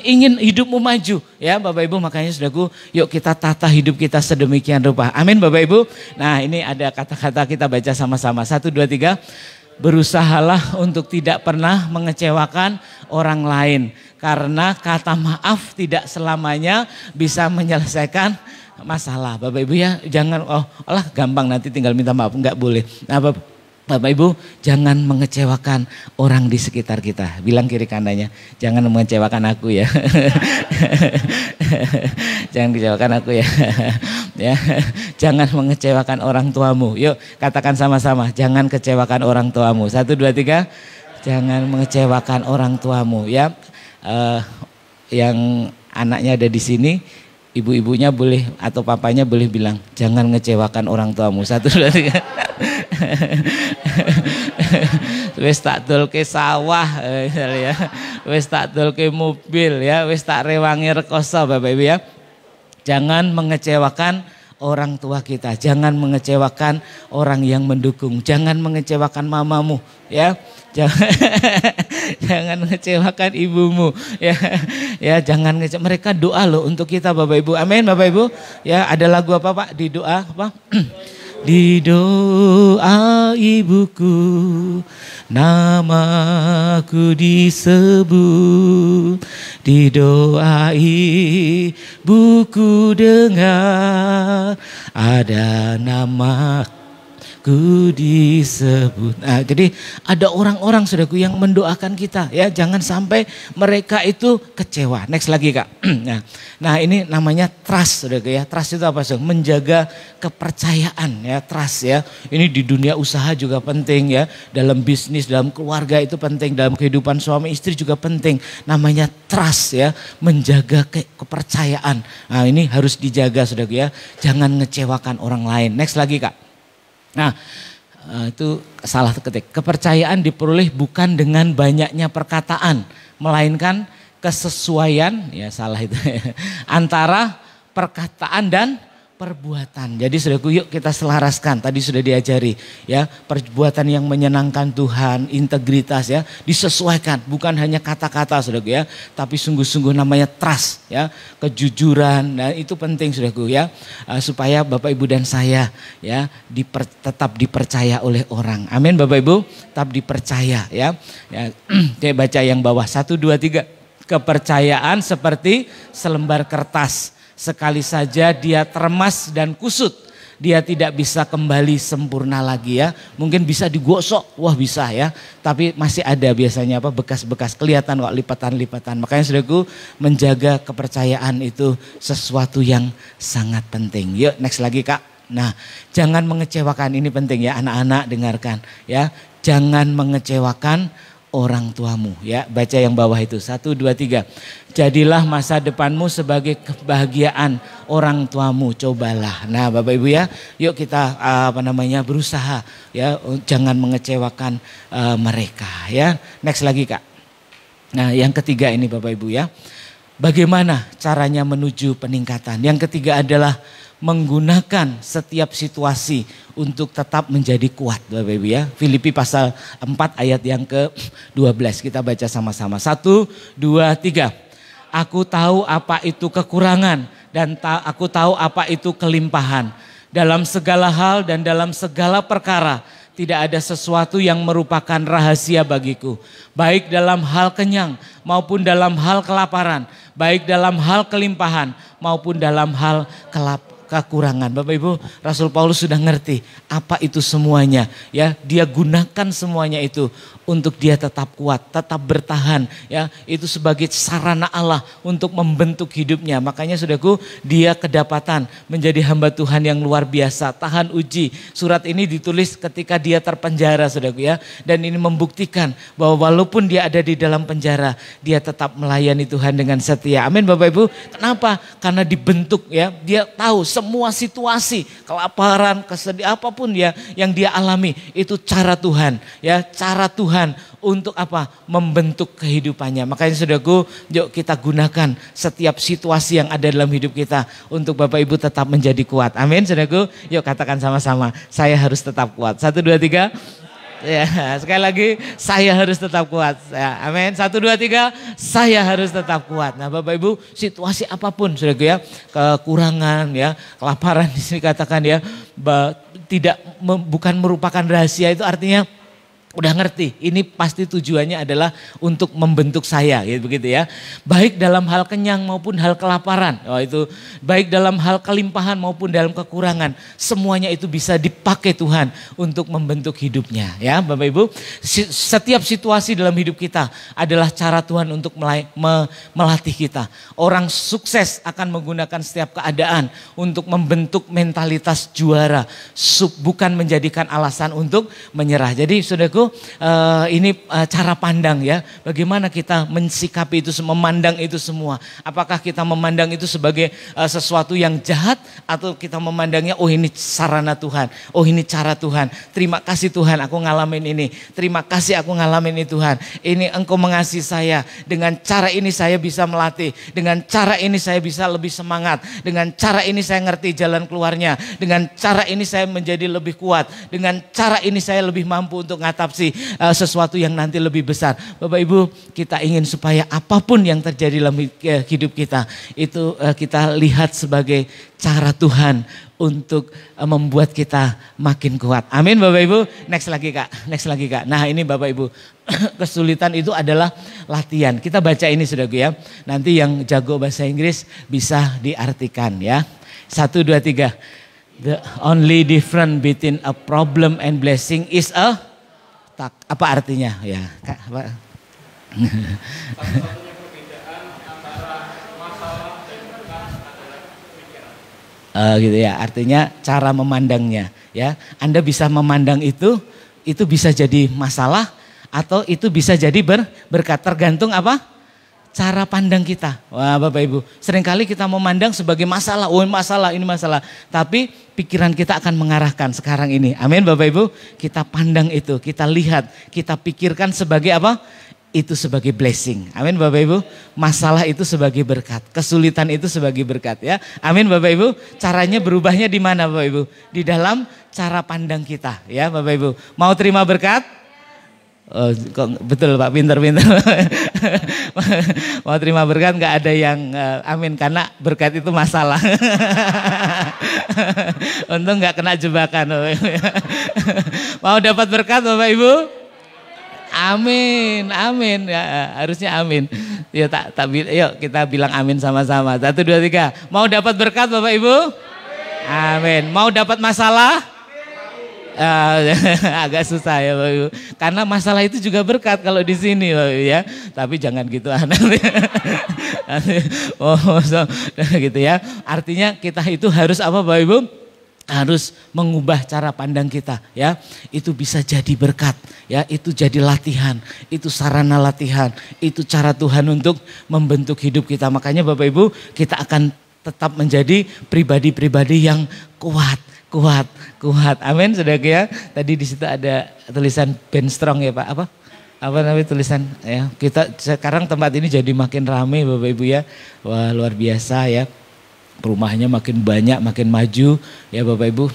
ingin hidupmu maju ya Bapak Ibu. Makanya saudaraku, yuk kita tata hidup kita sedemikian rupa. Amin Bapak Ibu. Nah, ini ada kata-kata kita baca sama-sama. 1, 2, 3. Berusahalah untuk tidak pernah mengecewakan orang lain, karena kata maaf tidak selamanya bisa menyelesaikan masalah. Bapak Ibu ya, jangan gampang nanti tinggal minta maaf, enggak boleh. Nah, Bapak Ibu, jangan mengecewakan orang di sekitar kita. Bilang kiri kanannya, jangan mengecewakan aku ya. Jangan kecewakan aku ya. Ya, jangan mengecewakan orang tuamu. Yuk, katakan sama-sama, jangan kecewakan orang tuamu. 1, 2, 3. Jangan mengecewakan orang tuamu ya. Yang anaknya ada di sini, ibu-ibunya boleh atau papanya boleh bilang, jangan ngecewakan orang tuamu. 1, 2, 3. Wis tak dolke sawah ya. Wis tak dolke mobil ya, wis tak rewangi rekoso Bapak Ibu ya. Jangan mengecewakan orang tua kita, jangan mengecewakan orang yang mendukung, jangan mengecewakan mamamu ya. Jangan mengecewakan ibumu ya. Ya, jangan mereka doa loh untuk kita Bapak Ibu. Amin Bapak Ibu. Ya, ada lagu apa Pak di doa apa? Di doa ibuku namaku disebut, di doa ibuku dengar ada namaku disebut. Nah, jadi ada orang-orang saudaraku yang mendoakan kita ya, jangan sampai mereka itu kecewa. Next lagi Kak. Nah, ini namanya trust saudaraku ya. Trust itu apa sih? Menjaga kepercayaan ya, trust ya. Ini di dunia usaha juga penting ya, dalam bisnis, dalam keluarga itu penting, dalam kehidupan suami istri juga penting. Namanya trust ya, menjaga kepercayaan. Nah, ini harus dijaga saudaraku ya. Jangan ngecewakan orang lain. Next lagi Kak. Nah, itu salah ketik. Kepercayaan diperoleh bukan dengan banyaknya perkataan, melainkan kesesuaian, ya salah itu, antara perkataan dan perbuatan. Jadi saudaraku, yuk kita selaraskan, tadi sudah diajari ya, perbuatan yang menyenangkan Tuhan, integritas ya, disesuaikan, bukan hanya kata-kata saudaraku ya, tapi sungguh-sungguh namanya trust ya, kejujuran. Nah, itu penting saudaraku ya, supaya Bapak Ibu dan saya ya tetap dipercaya oleh orang. Amin Bapak Ibu, tetap dipercaya ya. Saya baca yang bawah, 1, 2, 3. Kepercayaan seperti selembar kertas. Sekali saja dia termas dan kusut, dia tidak bisa kembali sempurna lagi ya. Mungkin bisa digosok, wah bisa ya. Tapi masih ada biasanya bekas-bekas, kelihatan kok lipatan-lipatan. Makanya saudaraku, menjaga kepercayaan itu sesuatu yang sangat penting. Yuk next lagi Kak. Nah, jangan mengecewakan, ini penting ya anak-anak, dengarkan ya. Jangan mengecewakan orang tuamu ya. Baca yang bawah itu, 1, 2, 3. Jadilah masa depanmu sebagai kebahagiaan orang tuamu, cobalah. Nah Bapak Ibu ya, yuk kita berusaha ya, jangan mengecewakan mereka ya. Next lagi Kak. Nah yang ketiga ini Bapak Ibu ya, bagaimana caranya menuju peningkatan. Yang ketiga adalah menggunakan setiap situasi untuk tetap menjadi kuat, Bapak Ibu ya. Filipi pasal 4 ayat yang ke-12. Kita baca sama-sama. 1, 2, 3. Aku tahu apa itu kekurangan dan aku tahu apa itu kelimpahan. Dalam segala hal dan dalam segala perkara tidak ada sesuatu yang merupakan rahasia bagiku. Baik dalam hal kenyang maupun dalam hal kelaparan. Baik dalam hal kelimpahan maupun dalam hal kekurangan. Bapak Ibu, Rasul Paulus sudah ngerti apa itu semuanya ya. Dia gunakan semuanya itu untuk dia tetap kuat, tetap bertahan ya. Itu sebagai sarana Allah untuk membentuk hidupnya. Makanya saudaraku, dia kedapatan menjadi hamba Tuhan yang luar biasa, tahan uji. Surat ini ditulis ketika dia terpenjara, saudaraku ya. Dan ini membuktikan bahwa walaupun dia ada di dalam penjara, dia tetap melayani Tuhan dengan setia. Amin Bapak Ibu. Kenapa? Karena dibentuk ya. Dia tahu semua situasi, kelaparan, kesedihan apapun ya yang dia alami, itu cara Tuhan ya, cara Tuhan untuk apa? Membentuk kehidupannya. Makanya saudaraku, yuk kita gunakan setiap situasi yang ada dalam hidup kita untuk Bapak Ibu tetap menjadi kuat. Amin saudaraku. Yuk katakan sama-sama, saya harus tetap kuat. 1, 2, 3. Ya, sekali lagi, saya harus tetap kuat. Ya, amin. 1, 2, 3, saya harus tetap kuat. Nah Bapak Ibu, situasi apapun saudaraku ya, kekurangan ya, kelaparan di sini katakan ya, bukan merupakan rahasia, itu artinya udah ngerti, ini pasti tujuannya adalah untuk membentuk saya, gitu begitu ya. Baik dalam hal kenyang maupun hal kelaparan, itu baik dalam hal kelimpahan maupun dalam kekurangan, semuanya itu bisa dipakai Tuhan untuk membentuk hidupnya, ya Bapak Ibu. Setiap situasi dalam hidup kita adalah cara Tuhan untuk melatih kita. Orang sukses akan menggunakan setiap keadaan untuk membentuk mentalitas juara, bukan menjadikan alasan untuk menyerah. Jadi saudaraku, ini cara pandang ya, bagaimana kita mensikapi itu, memandang itu semua. Apakah kita memandang itu sebagai sesuatu yang jahat, atau kita memandangnya, oh ini sarana Tuhan, oh ini cara Tuhan. Terima kasih Tuhan, aku ngalamin ini. Terima kasih aku ngalamin ini Tuhan. Ini Engkau mengasihi saya. Dengan cara ini saya bisa melatih. Dengan cara ini saya bisa lebih semangat. Dengan cara ini saya ngerti jalan keluarnya. Dengan cara ini saya menjadi lebih kuat. Dengan cara ini saya lebih mampu untuk ngatasi sesuatu yang nanti lebih besar. Bapak Ibu, kita ingin supaya apapun yang terjadi dalam hidup kita, itu kita lihat sebagai cara Tuhan untuk membuat kita makin kuat. Amin Bapak Ibu. Next lagi Kak. Nah ini Bapak Ibu, kesulitan itu adalah latihan. Kita baca ini saudaraku ya. Nanti yang jago bahasa Inggris bisa diartikan ya. 1, 2, 3. The only difference between a problem and blessing is a apa artinya ya Kak? Apa? Satu-satunya perbedaan antara masalah dan berkat adalah pikiran. Gitu ya, artinya cara memandangnya ya. Anda bisa memandang itu bisa jadi masalah atau itu bisa jadi berkat, tergantung apa? Cara pandang kita. Wah Bapak Ibu, seringkali kita memandang sebagai masalah, oh ini masalah. Tapi pikiran kita akan mengarahkan sekarang ini. Amin Bapak Ibu, kita pandang itu, kita lihat, kita pikirkan sebagai apa? Itu sebagai blessing. Amin Bapak Ibu, masalah itu sebagai berkat, kesulitan itu sebagai berkat ya. Amin Bapak Ibu, caranya berubahnya di mana Bapak Ibu? Di dalam cara pandang kita ya Bapak Ibu. Mau terima berkat? Oh, kok betul Pak, pinter. Mau terima berkat nggak ada yang amin, karena berkat itu masalah. Untung nggak kena jebakan. Mau dapat berkat Bapak Ibu? Amin. Ya, harusnya amin. Yuk kita bilang amin sama-sama. 1, 2, 3. Mau dapat berkat Bapak Ibu? Amin. Mau dapat masalah? Agak susah ya Bapak Ibu. Karena masalah itu juga berkat kalau di sini Bapak Ibu ya. Tapi jangan gitu gitu ya. Artinya kita itu harus apa Bapak Ibu? Harus mengubah cara pandang kita ya. Itu bisa jadi berkat ya, itu jadi latihan, itu sarana latihan, itu cara Tuhan untuk membentuk hidup kita. Makanya Bapak Ibu, kita akan tetap menjadi pribadi-pribadi yang kuat. Amin saudara ya. Tadi di situ ada tulisan Ben Strong ya Pak, apa? apa namanya tulisan ya. Kita sekarang tempat ini jadi makin ramai Bapak Ibu ya. Wah, luar biasa ya. Perumahannya makin banyak, makin maju ya Bapak Ibu.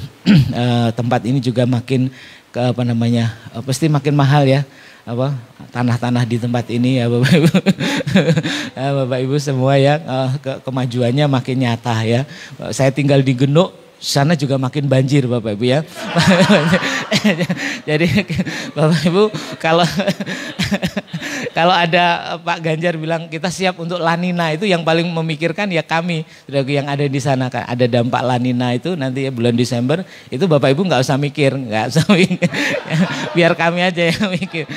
Tempat ini juga makin apa namanya? Pasti makin mahal ya. Apa tanah-tanah di tempat ini ya Bapak Ibu. Bapak Ibu semua ya, kemajuannya makin nyata ya. Saya tinggal di Genuk, sana juga makin banjir Bapak Ibu ya. Jadi Bapak Ibu kalau ada Pak Ganjar bilang kita siap untuk La Nina, itu yang paling memikirkan ya kami yang ada di sana. Ada dampak La Nina itu nanti ya bulan Desember, itu Bapak Ibu nggak usah mikir, biar kami aja yang mikir.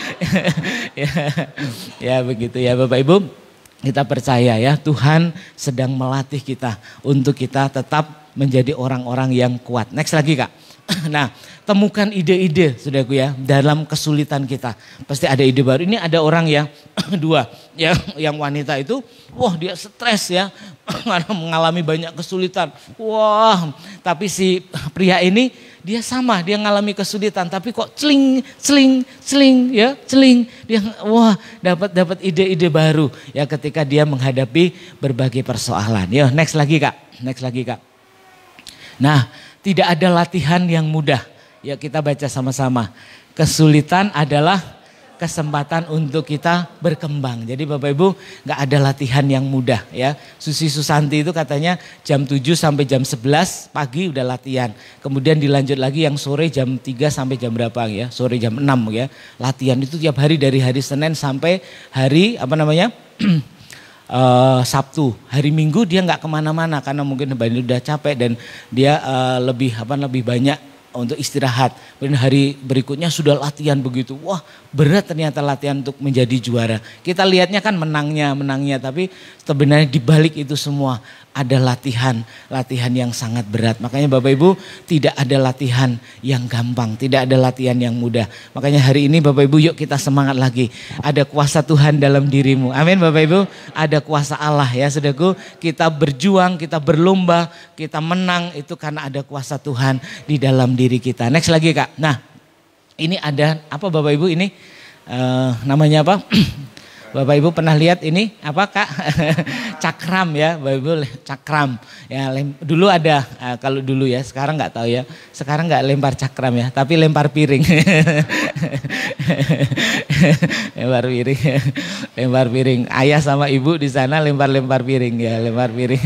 Ya begitu ya Bapak Ibu. Kita percaya ya Tuhan sedang melatih kita untuk kita tetap menjadi orang-orang yang kuat. Next lagi Kak. Nah, temukan ide-ide saudaraku ya dalam kesulitan kita. Pasti ada ide baru. Ini ada orang yang dua, yang wanita itu, wah dia stres ya karena mengalami banyak kesulitan. Wah, tapi si pria ini dia sama, dia mengalami kesulitan tapi kok celing. Dia wah dapat ide-ide baru ya ketika dia menghadapi berbagai persoalan. Yo, next lagi Kak. Nah, tidak ada latihan yang mudah. Ya kita baca sama-sama. Kesulitan adalah kesempatan untuk kita berkembang. Jadi Bapak Ibu gak ada latihan yang mudah ya. Susi Susanti itu katanya jam 7 sampai jam 11 pagi udah latihan. Kemudian dilanjut lagi yang sore jam 3 sampai jam berapa ya. Sore jam 6 ya. Latihan itu tiap hari dari hari Senin sampai hari Sabtu. Hari Minggu dia nggak kemana-mana karena mungkin udah capek dan dia lebih banyak untuk istirahat. Dan hari berikutnya sudah latihan begitu. Wah berat ternyata latihan untuk menjadi juara. Kita lihatnya kan menangnya, tapi sebenarnya di balik itu semua ada latihan yang sangat berat. Makanya Bapak Ibu tidak ada latihan yang gampang, tidak ada latihan yang mudah. Makanya hari ini Bapak Ibu yuk kita semangat lagi. Ada kuasa Tuhan dalam dirimu. Amin Bapak Ibu. Ada kuasa Allah ya saudaraku. Kita berjuang, kita berlomba, kita menang itu karena ada kuasa Tuhan di dalam diri kita. Next lagi Kak. Nah ini ada apa Bapak Ibu ini namanya apa? Bapak Ibu pernah lihat ini apa Kak? Cakram ya, Bapak Ibu cakram. Ya dulu ada, kalau dulu ya, sekarang nggak tahu ya. Sekarang nggak lempar cakram ya, tapi lempar piring. lempar piring. Ayah sama ibu di sana lempar piring ya, lempar piring.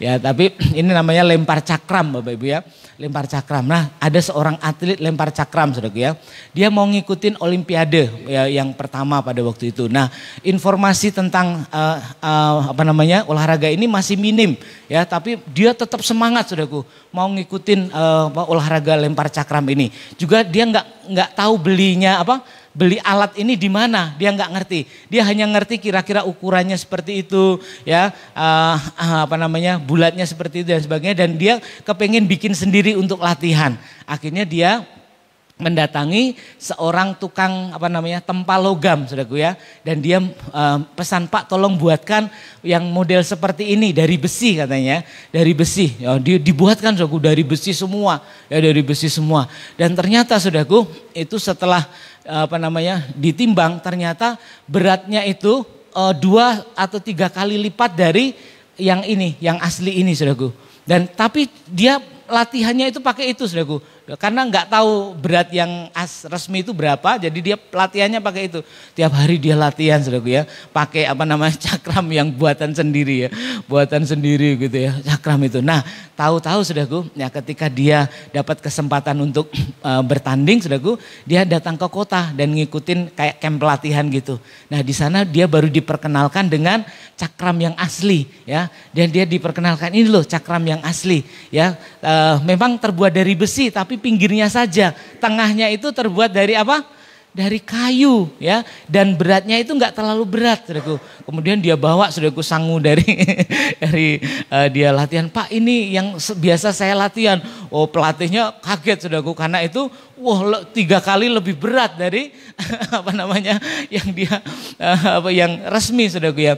Ya tapi ini namanya lempar cakram Bapak Ibu ya. Lempar cakram. Nah ada seorang atlet lempar cakram saudaraku ya. Dia mau ngikutin olimpiade ya, yang pertama pada waktu itu. Nah informasi tentang olahraga ini masih minim ya, tapi dia tetap semangat saudaraku mau ngikutin olahraga lempar cakram ini. Juga dia nggak tahu beli alat ini di mana, dia nggak ngerti. Dia hanya ngerti kira-kira ukurannya seperti itu ya, bulatnya seperti itu dan sebagainya, dan dia kepengen bikin sendiri untuk latihan. Akhirnya dia mendatangi seorang tukang tempal logam saudaraku ya, dan dia pesan Pak tolong buatkan yang model seperti ini dari besi katanya, dari besi ya, dibuatkan saudaraku dari besi semua ya, dari besi semua. Dan ternyata saudaraku itu setelah ditimbang ternyata beratnya itu 2 atau 3 kali lipat dari yang ini, yang asli ini saudaraku. Dan tapi dia latihannya itu pakai itu saudaraku. Karena nggak tahu berat yang resmi itu berapa, jadi dia latihannya pakai itu. Tiap hari dia latihan saudaraku ya, pakai cakram yang buatan sendiri ya, buatan sendiri gitu ya, cakram itu. Nah tahu-tahu saudaraku ya, ketika dia dapat kesempatan untuk bertanding saudaraku, dia datang ke kota dan ngikutin kayak camp pelatihan gitu. Nah di sana dia baru diperkenalkan dengan cakram yang asli ya, dan dia diperkenalkan ini loh cakram yang asli ya, memang terbuat dari besi tapi pinggirnya saja, tengahnya itu terbuat dari apa? Dari kayu ya, dan beratnya itu nggak terlalu berat saudaraku. Kemudian dia bawa saudaraku sangu dari dia latihan, Pak ini yang biasa saya latihan. Oh pelatihnya kaget saudaraku, karena itu 3 kali lebih berat dari yang dia yang resmi saudaraku ya.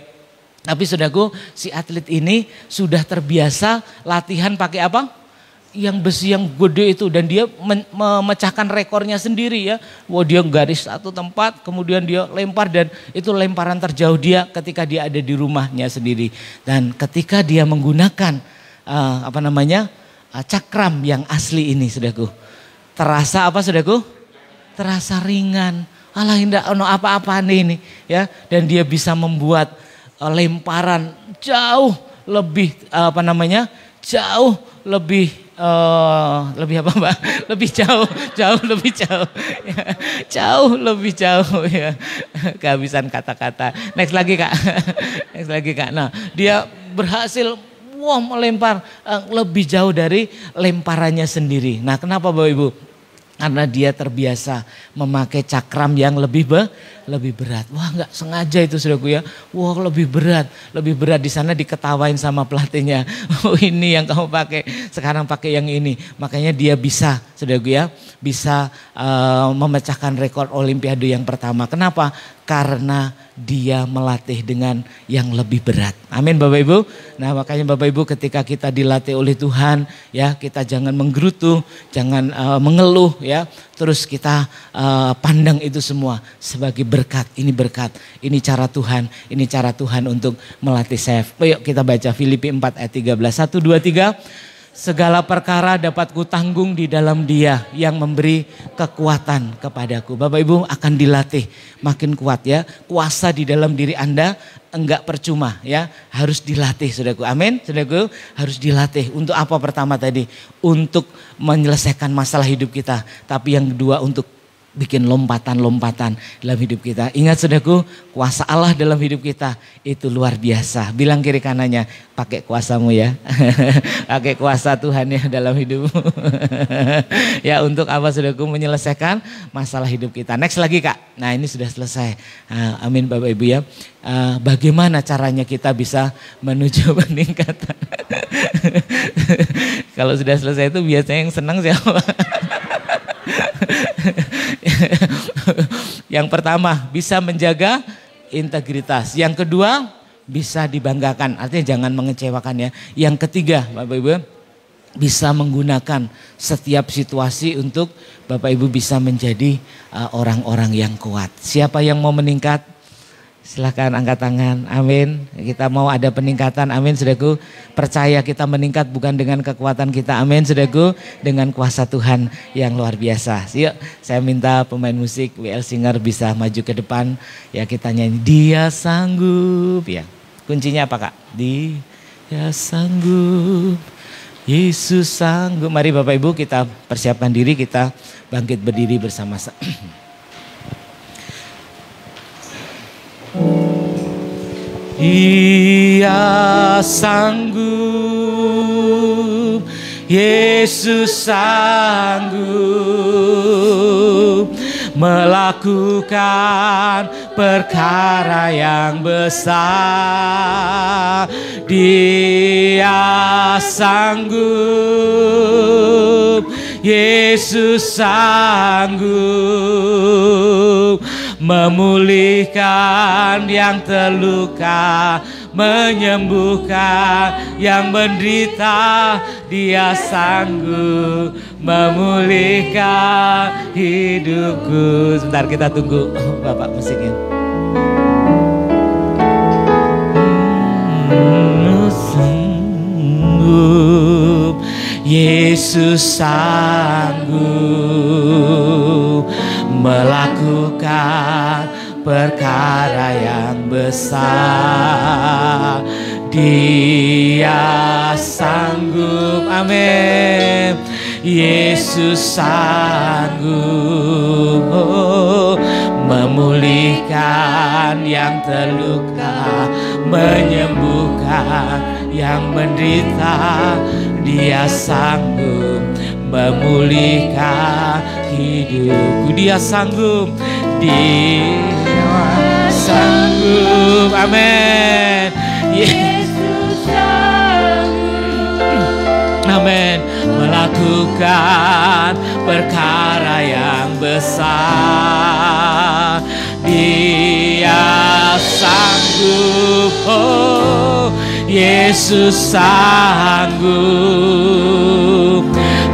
Tapi saudaraku si atlet ini sudah terbiasa latihan pakai apa? besi yang gede itu, dan dia memecahkan rekornya sendiri ya. Wah, dia garis satu tempat, kemudian dia lempar, dan itu lemparan terjauh dia ketika dia ada di rumahnya sendiri. Dan ketika dia menggunakan cakram yang asli ini, saudaraku, terasa apa, saudaraku? Terasa ringan. Alah, indah ono apa-apa ini ya, dan dia bisa membuat lemparan jauh lebih jauh lebih lebih apa, Mbak? Lebih jauh lebih jauh. Ya, jauh lebih jauh ya. Kehabisan kata-kata. Next lagi, Kak. Nah, dia berhasil melempar lebih jauh dari lemparannya sendiri. Nah, kenapa Bapak Ibu? Karena dia terbiasa memakai cakram yang lebih berat. Wah, nggak sengaja itu, saudaraku ya. Wah, lebih berat di sana, diketawain sama pelatihnya. Oh, ini yang kamu pakai, sekarang pakai yang ini. Makanya dia bisa, saudaraku ya, bisa memecahkan rekor Olimpiade yang pertama. Kenapa? Karena dia melatih dengan yang lebih berat. Amin, Bapak Ibu. Nah, makanya Bapak Ibu, ketika kita dilatih oleh Tuhan ya, kita jangan menggerutu, jangan mengeluh ya. Terus kita pandang itu semua sebagai berkat. Ini cara Tuhan, untuk melatih saya. Yuk kita baca Filipi 4 ayat 13. 1, 2, 3. Segala perkara dapat kutanggung di dalam Dia yang memberi kekuatan kepadaku. Bapak Ibu akan dilatih makin kuat ya. Kuasa di dalam diri Anda enggak percuma ya. Harus dilatih, saudaraku. Amin. Saudaraku, harus dilatih. Untuk apa pertama tadi? Untuk menyelesaikan masalah hidup kita. Tapi yang kedua, untuk bikin lompatan-lompatan dalam hidup kita. Ingat, saudaraku, kuasa Allah dalam hidup kita itu luar biasa. Bilang kiri kanannya, pakai kuasamu ya. Pakai kuasa Tuhan ya dalam hidupmu. Ya, untuk apa, saudaraku? Menyelesaikan masalah hidup kita. Next lagi, Kak. Nah, ini sudah selesai. Amin, Bapak Ibu ya. Bagaimana caranya kita bisa menuju peningkatan? Kalau sudah selesai itu biasanya yang senang siapa? Yang pertama, bisa menjaga integritas. Yang kedua, bisa dibanggakan. Artinya jangan mengecewakan ya. Yang ketiga, Bapak Ibu, bisa menggunakan setiap situasi untuk Bapak Ibu bisa menjadi orang-orang yang kuat. Siapa yang mau meningkat? Silahkan angkat tangan. Amin. Kita mau ada peningkatan. Amin, saudaraku. Percaya kita meningkat bukan dengan kekuatan kita. Amin, saudaraku. Dengan kuasa Tuhan yang luar biasa. Yuk, saya minta pemain musik WL Singer bisa maju ke depan. Ya, kita nyanyi Dia Sanggup. Ya, kuncinya apa, Kak? Dia sanggup. Yesus sanggup. Mari Bapak Ibu kita persiapkan diri, kita bangkit berdiri bersama-sama. Dia sanggup, Yesus sanggup melakukan perkara yang besar. Dia sanggup, Yesus sanggup memulihkan yang terluka, menyembuhkan yang menderita. Dia sanggup memulihkan hidupku. Sebentar, kita tunggu Bapak musiknya. Sanggup, Yesus sanggup melakukan perkara yang besar. Dia sanggup, amin. Yesus sanggup memulihkan yang terluka, menyembuhkan yang menderita. Dia sanggup memulihkan hidupku. Dia sanggup, Dia sanggup, amin. Yesus sanggup, amin, melakukan perkara yang besar. Dia sanggup, oh, Yesus sanggup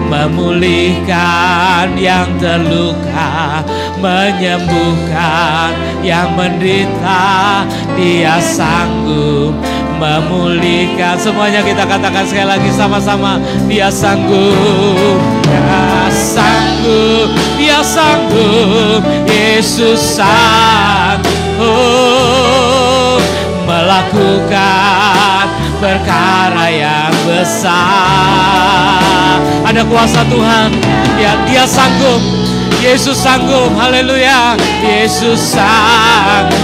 memulihkan yang terluka, menyembuhkan yang menderita. Dia sanggup memulihkan. Semuanya kita katakan sekali lagi sama-sama. Dia sanggup, dia sanggup, dia sanggup. Yesus sanggup melakukan perkara yang besar. Ada kuasa Tuhan, ya, dia sanggup. Yesus sanggup, haleluya. Yesus sanggup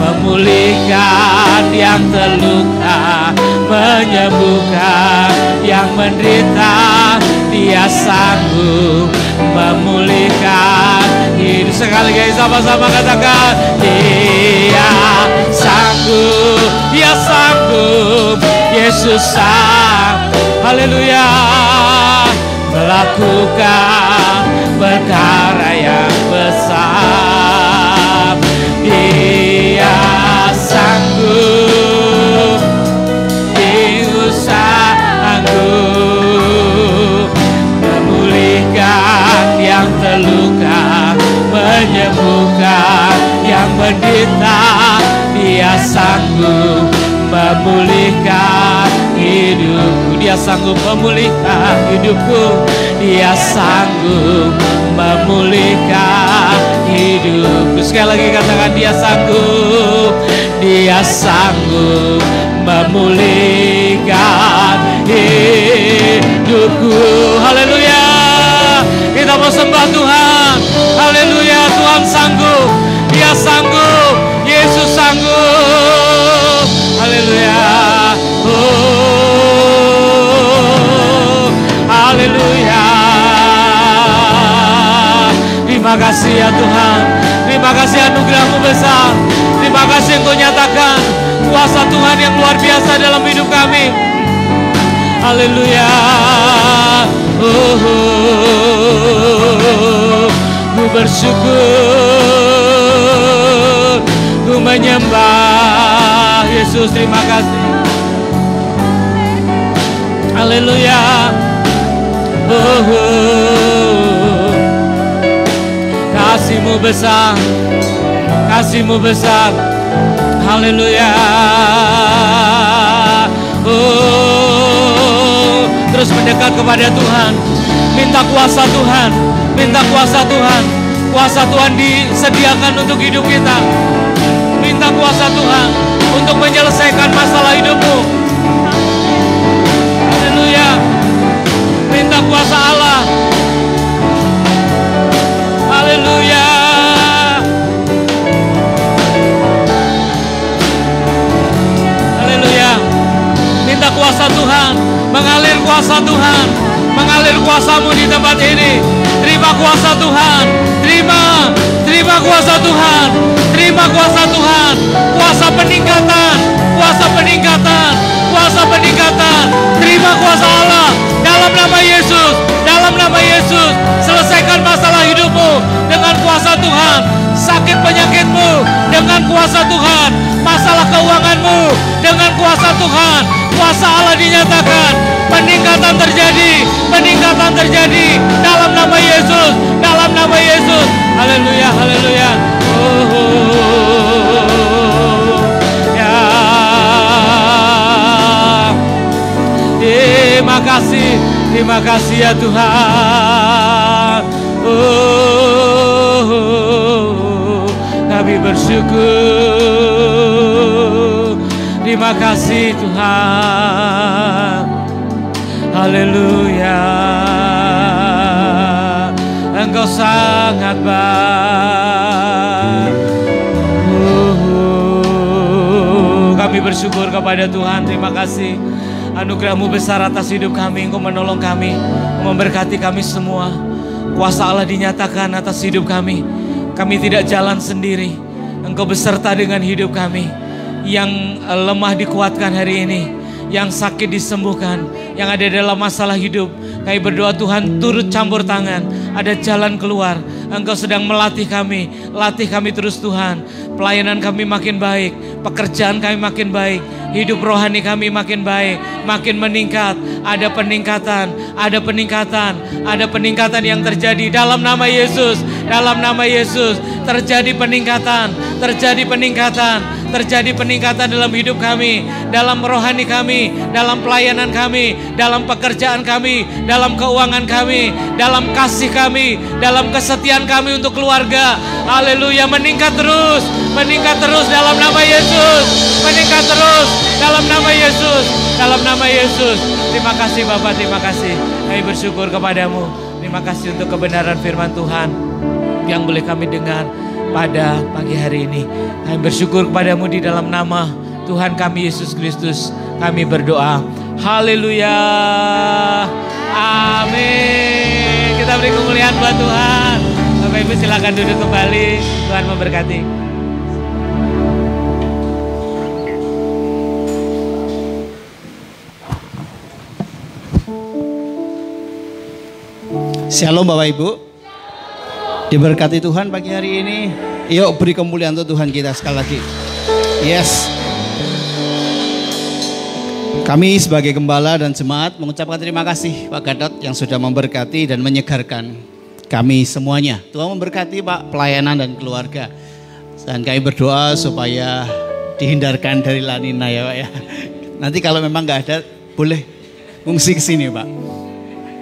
memulihkan yang terluka, menyembuhkan yang menderita. Dia sanggup memulihkan hidup. Sekali lagi sama-sama katakan, dia sanggup, dia sanggup. Yesus sanggup, haleluya, melakukan perkara yang besar. Dia sanggup, dia sanggup memulihkan yang terluka, menyembuhkan yang menderita. Dia sanggup memulihkan hidupku. Dia sanggup memulihkan hidupku. Dia sanggup memulihkan hidupku. Sekali lagi katakan, dia sanggup. Dia sanggup memulihkan hidupku. Haleluya. Kita mau sembah Tuhan. Haleluya. Tuhan sanggup. Dia sanggup. Yesus sanggup. Haleluya. Oh, haleluya. Terima kasih ya Tuhan. Terima kasih anugerah-Mu besar. Terima kasih Engkau nyatakan kuasa Tuhan yang luar biasa dalam hidup kami. Haleluya. Ku bersyukur, ku menyembah Yesus. Terima kasih. Haleluya. Kasih-Mu besar, kasih-Mu besar. Haleluya. Terus mendekat kepada Tuhan. Minta kuasa Tuhan, minta kuasa Tuhan. Kuasa Tuhan disediakan untuk hidup kita. Minta kuasa Tuhan untuk menyelesaikan masalah hidupmu. Haleluya. Minta kuasa Allah. Haleluya. Haleluya. Minta kuasa Tuhan, mengalir kuasa Tuhan, mengalir kuasa-Mu di tempat ini. Terima kuasa Tuhan, terima kuasa Tuhan, terima kuasa Tuhan. Kuasa peningkatan, kuasa peningkatan, kuasa peningkatan. Terima kuasa Allah dalam nama Yesus, dalam nama Yesus. Selesaikan masalah hidupmu dengan kuasa Tuhan. Sakit penyakitmu dengan kuasa Tuhan. Masalah keuanganmu dengan kuasa Tuhan. Kuasa Allah dinyatakan. Peningkatan terjadi, peningkatan terjadi dalam nama Yesus, dalam nama Yesus. Haleluya, haleluya. Ya. Terima kasih ya Tuhan. Kami bersyukur. Terima kasih Tuhan. Haleluya. Engkau sangat baik. Kami bersyukur kepada Tuhan. Terima kasih. Anugerah-Mu besar atas hidup kami. Engkau menolong kami, memberkati kami semua. Kuasa Allah dinyatakan atas hidup kami. Kami tidak jalan sendiri. Engkau beserta dengan hidup kami. Yang lemah dikuatkan hari ini, yang sakit disembuhkan, yang ada dalam masalah hidup. Kami berdoa Tuhan turut campur tangan, ada jalan keluar. Engkau sedang melatih kami, latih kami terus Tuhan. Pelayanan kami makin baik, pekerjaan kami makin baik. hidup rohani kami makin baik, makin meningkat. Ada peningkatan, ada peningkatan, ada peningkatan yang terjadi dalam nama Yesus. Dalam nama Yesus terjadi peningkatan, terjadi peningkatan, terjadi peningkatan dalam hidup kami, dalam rohani kami, dalam pelayanan kami, dalam pekerjaan kami, dalam keuangan kami, dalam kasih kami, dalam kesetiaan kami untuk keluarga. Haleluya, meningkat terus dalam nama Yesus. Meningkat terus dalam nama Yesus. Dalam nama Yesus. Terima kasih Bapak, terima kasih. Kami bersyukur kepadamu. Terima kasih untuk kebenaran firman Tuhan yang boleh kami dengar pada pagi hari ini. Kami bersyukur kepadamu di dalam nama Tuhan kami Yesus Kristus. Kami berdoa. Haleluya. Amin. Kita beri kemuliaan buat Tuhan. Bapak Ibu silakan duduk kembali. Tuhan memberkati. Shalom Bapak Ibu. Diberkati Tuhan pagi hari ini. Yuk beri kemuliaan untuk Tuhan kita sekali lagi. Yes. Kami sebagai gembala dan jemaat mengucapkan terima kasih Pak Gatot yang sudah memberkati dan menyegarkan kami semuanya. Tuhan memberkati Pak pelayanan dan keluarga. Dan kami berdoa supaya dihindarkan dari La Nina ya Pak ya. Nanti kalau memang nggak ada boleh ngungsi ke sini Pak.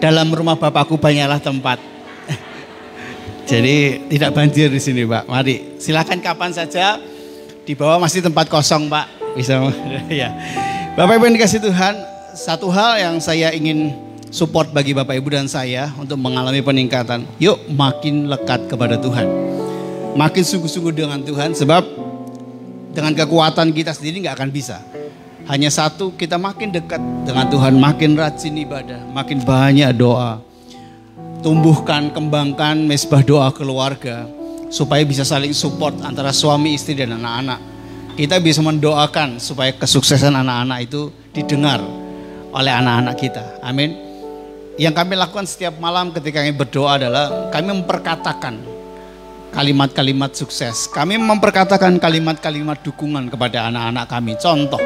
Dalam rumah Bapakku banyaklah tempat. Jadi tidak banjir di sini Pak. Mari silakan kapan saja. Di bawah masih tempat kosong Pak. Bisa ya. Bapak Ibu yang dikasih Tuhan, satu hal yang saya ingin support bagi Bapak Ibu dan saya untuk mengalami peningkatan. Yuk makin lekat kepada Tuhan. Makin sungguh-sungguh dengan Tuhan, sebab dengan kekuatan kita sendiri nggak akan bisa. Hanya satu, kita makin dekat dengan Tuhan, makin rajin ibadah, makin banyak doa. Tumbuhkan, kembangkan mesbah doa keluarga, supaya bisa saling support antara suami, istri, dan anak-anak. Kita bisa mendoakan supaya kesuksesan anak-anak itu didengar oleh anak-anak kita. Amin. Yang kami lakukan setiap malam ketika kami berdoa adalah kami memperkatakan kalimat-kalimat sukses. Kami memperkatakan kalimat-kalimat dukungan kepada anak-anak kami. Contoh,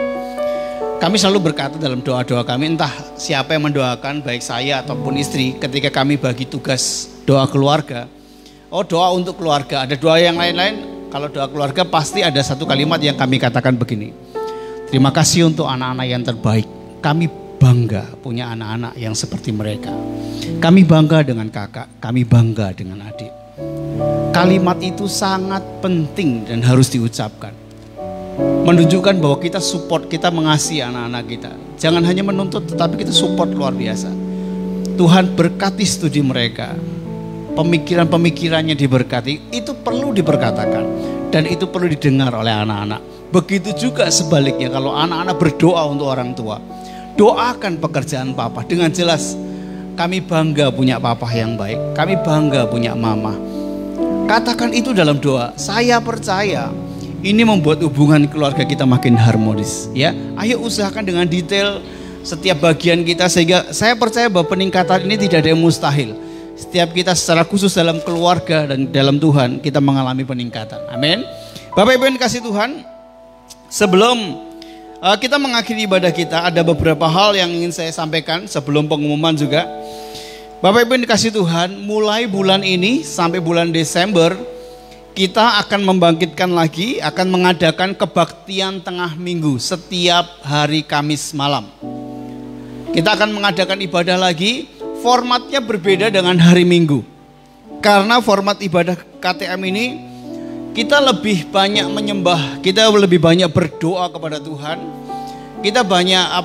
kami selalu berkata dalam doa-doa kami, entah siapa yang mendoakan, baik saya ataupun istri, ketika kami bagi tugas doa keluarga. Oh, doa untuk keluarga, ada doa yang lain-lain. Kalau doa keluarga pasti ada satu kalimat yang kami katakan begini. Terima kasih untuk anak-anak yang terbaik. Kami bangga punya anak-anak yang seperti mereka. Kami bangga dengan kakak, kami bangga dengan adik. Kalimat itu sangat penting dan harus diucapkan. Menunjukkan bahwa kita support, kita mengasihi anak-anak kita. Jangan hanya menuntut, tetapi kita support luar biasa. Tuhan berkati studi mereka. Pemikiran-pemikirannya diberkati. Itu perlu diperkatakan. Dan itu perlu didengar oleh anak-anak. Begitu juga sebaliknya kalau anak-anak berdoa untuk orang tua. Doakan pekerjaan papa. Dengan jelas, kami bangga punya papa yang baik. Kami bangga punya mama. Katakan itu dalam doa. Saya percaya ini membuat hubungan keluarga kita makin harmonis, ya. Ayo usahakan dengan detail setiap bagian kita, sehingga saya percaya bahwa peningkatan ini tidak ada yang mustahil. Setiap kita secara khusus dalam keluarga dan dalam Tuhan, kita mengalami peningkatan. Amin. Bapak Ibu yang dikasih Tuhan, sebelum kita mengakhiri ibadah kita, ada beberapa hal yang ingin saya sampaikan sebelum pengumuman juga. Bapak Ibu yang dikasih Tuhan, mulai bulan ini sampai bulan Desember, kita akan membangkitkan lagi, akan mengadakan kebaktian tengah minggu setiap hari Kamis malam. Kita akan mengadakan ibadah lagi, formatnya berbeda dengan hari Minggu. Karena format ibadah KTM ini, kita lebih banyak menyembah, kita lebih banyak berdoa kepada Tuhan. Kita banyak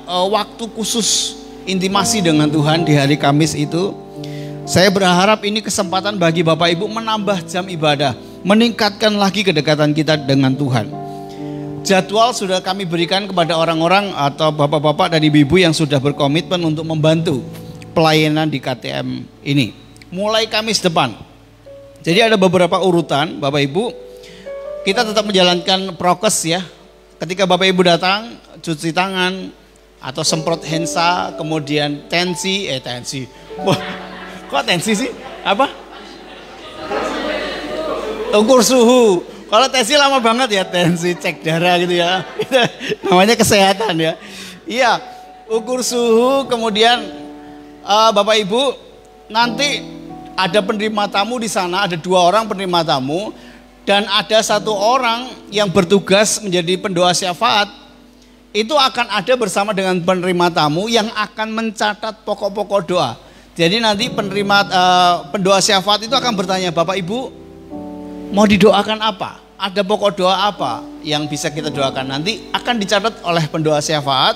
waktu khusus intimasi dengan Tuhan di hari Kamis itu. Saya berharap ini kesempatan bagi Bapak Ibu menambah jam ibadah, meningkatkan lagi kedekatan kita dengan Tuhan. Jadwal sudah kami berikan kepada orang-orang atau bapak-bapak dan ibu-ibu yang sudah berkomitmen untuk membantu pelayanan di KTM ini. Mulai Kamis depan. Jadi ada beberapa urutan Bapak Ibu. Kita tetap menjalankan prokes ya. Ketika Bapak Ibu datang, cuci tangan atau semprot hensa, kemudian tensi. Wah, kok tensi sih? Apa? Ukur suhu. Kalau tesnya lama banget ya, tensi, cek darah gitu ya. Namanya kesehatan ya. Iya, ukur suhu, kemudian Bapak Ibu nanti ada penerima tamu di sana, ada 2 orang penerima tamu dan ada 1 orang yang bertugas menjadi pendoa syafaat. Itu akan ada bersama dengan penerima tamu yang akan mencatat pokok-pokok doa. Jadi nanti penerima pendoa syafaat itu akan bertanya, Bapak Ibu mau didoakan apa? Ada pokok doa apa yang bisa kita doakan? Nanti akan dicatat oleh pendoa syafaat,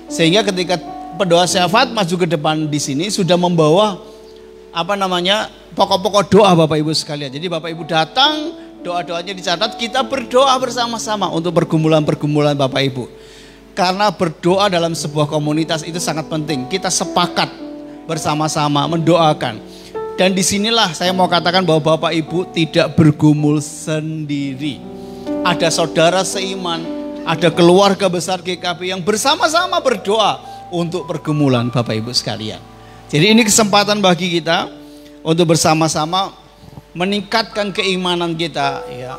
sehingga ketika pendoa syafaat maju ke depan di sini sudah membawa pokok-pokok doa Bapak Ibu sekalian. Jadi Bapak Ibu datang, doa-doanya dicatat, kita berdoa bersama-sama untuk pergumulan-pergumulan Bapak Ibu. Karena berdoa dalam sebuah komunitas itu sangat penting. Kita sepakat bersama-sama mendoakan. Dan disinilah saya mau katakan bahwa Bapak Ibu tidak bergumul sendiri. Ada saudara seiman, ada keluarga besar GKP yang bersama-sama berdoa untuk pergumulan Bapak Ibu sekalian. Jadi ini kesempatan bagi kita untuk bersama-sama meningkatkan keimanan kita, ya,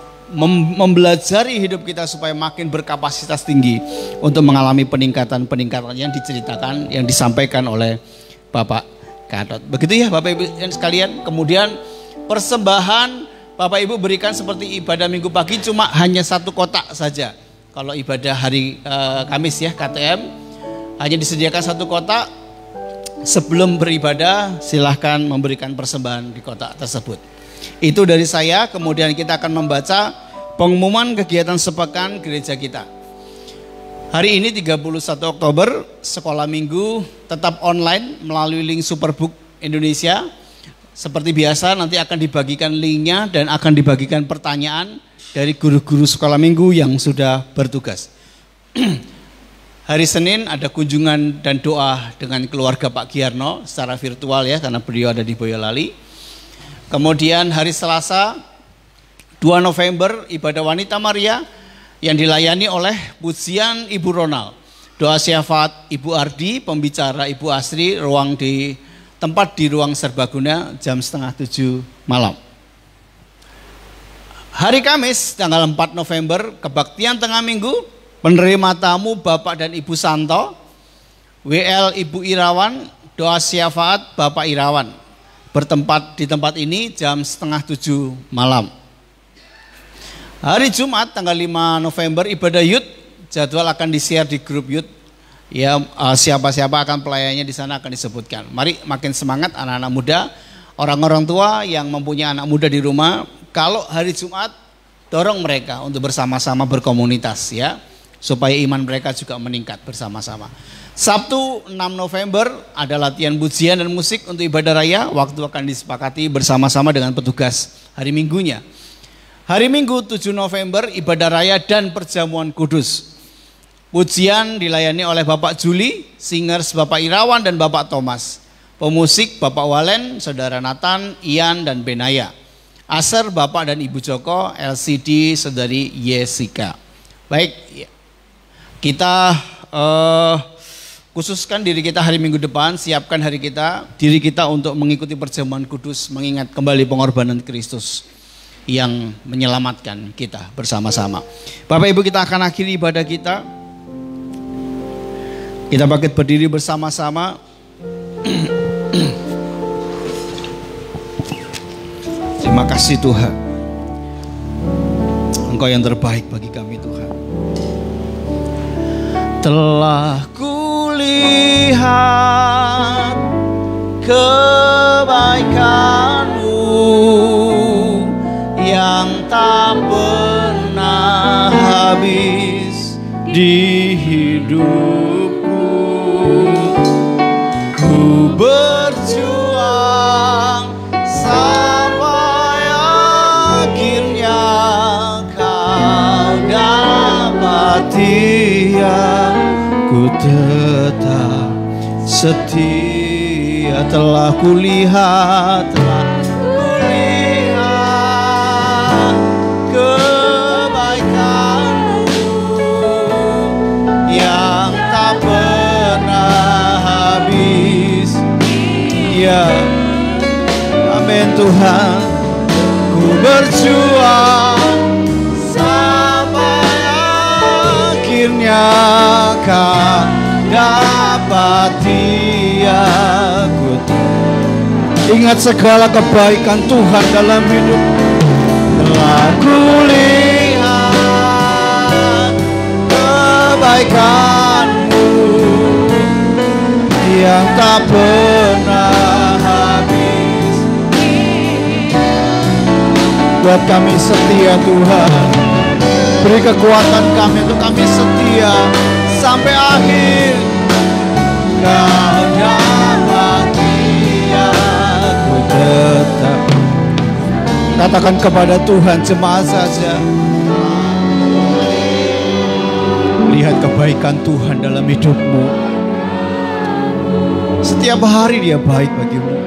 mempelajari hidup kita supaya makin berkapasitas tinggi untuk mengalami peningkatan-peningkatan yang diceritakan, yang disampaikan oleh Bapak Kadot. Begitu ya Bapak Ibu sekalian. Kemudian persembahan Bapak Ibu berikan seperti ibadah minggu pagi, cuma hanya 1 kotak saja. Kalau ibadah hari Kamis ya KTM hanya disediakan 1 kotak. Sebelum beribadah silahkan memberikan persembahan di kotak tersebut. Itu dari saya. Kemudian kita akan membaca pengumuman kegiatan sepekan gereja kita. Hari ini 31 Oktober, sekolah minggu tetap online melalui link Superbook Indonesia. Seperti biasa nanti akan dibagikan linknya dan akan dibagikan pertanyaan dari guru-guru sekolah minggu yang sudah bertugas. Hari Senin ada kunjungan dan doa dengan keluarga Pak Giarno secara virtual ya, karena beliau ada di Boyolali. Kemudian hari Selasa 2 November ibadah Wanita Maria yang dilayani oleh pujian Ibu Ronald, doa syafaat Ibu Ardi, pembicara Ibu Asri, tempat di ruang serbaguna jam 6:30 malam. Hari Kamis tanggal 4 November kebaktian tengah minggu, penerima tamu Bapak dan Ibu Santo, WL Ibu Irawan, doa syafaat Bapak Irawan, bertempat di tempat ini jam 6:30 malam. Hari Jumat tanggal 5 November ibadah Youth, jadwal akan di-share di grup Youth. Ya, siapa-siapa akan pelayannya di sana akan disebutkan. Mari makin semangat anak-anak muda, orang-orang tua yang mempunyai anak muda di rumah. Kalau hari Jumat dorong mereka untuk bersama-sama berkomunitas ya, supaya iman mereka juga meningkat bersama-sama. Sabtu 6 November ada latihan pujian dan musik untuk ibadah raya. Waktu akan disepakati bersama-sama dengan petugas hari Minggunya. Hari Minggu 7 November ibadah raya dan perjamuan kudus. Pujian dilayani oleh Bapak Juli, singers Bapak Irawan dan Bapak Thomas. Pemusik Bapak Walen, Saudara Nathan, Ian dan Benaya. Aser Bapak dan Ibu Joko, LCD Saudari Yesika. Baik, kita khususkan diri kita hari Minggu depan, siapkan diri kita untuk mengikuti perjamuan kudus, mengingat kembali pengorbanan Kristus yang menyelamatkan kita bersama-sama. Bapak Ibu, kita akan akhiri ibadah kita. Kita bangkit berdiri bersama-sama. Terima kasih Tuhan. Engkau yang terbaik bagi kami Tuhan. Telah kulihat kebaikan-Mu yang tak pernah habis di hidupku. Ku berjuang sampai akhirnya Kau dapati. Ku tetap setia, telah kulihat kebaikan-Mu yang tak pernah habis. Ya, amin Tuhan. Ku berjuang akhirnya kau dapati aku. Ingat segala kebaikan Tuhan dalam hidup. Telah kulihat kebaikan-Mu yang tak pernah habis. Buat kami setia Tuhan, beri kekuatan kami untuk kami setia sampai akhir. Kau dapati aku tetap. Katakan kepada Tuhan, jemaat saja. Lihat kebaikan Tuhan dalam hidupmu. Setiap hari Dia baik bagimu.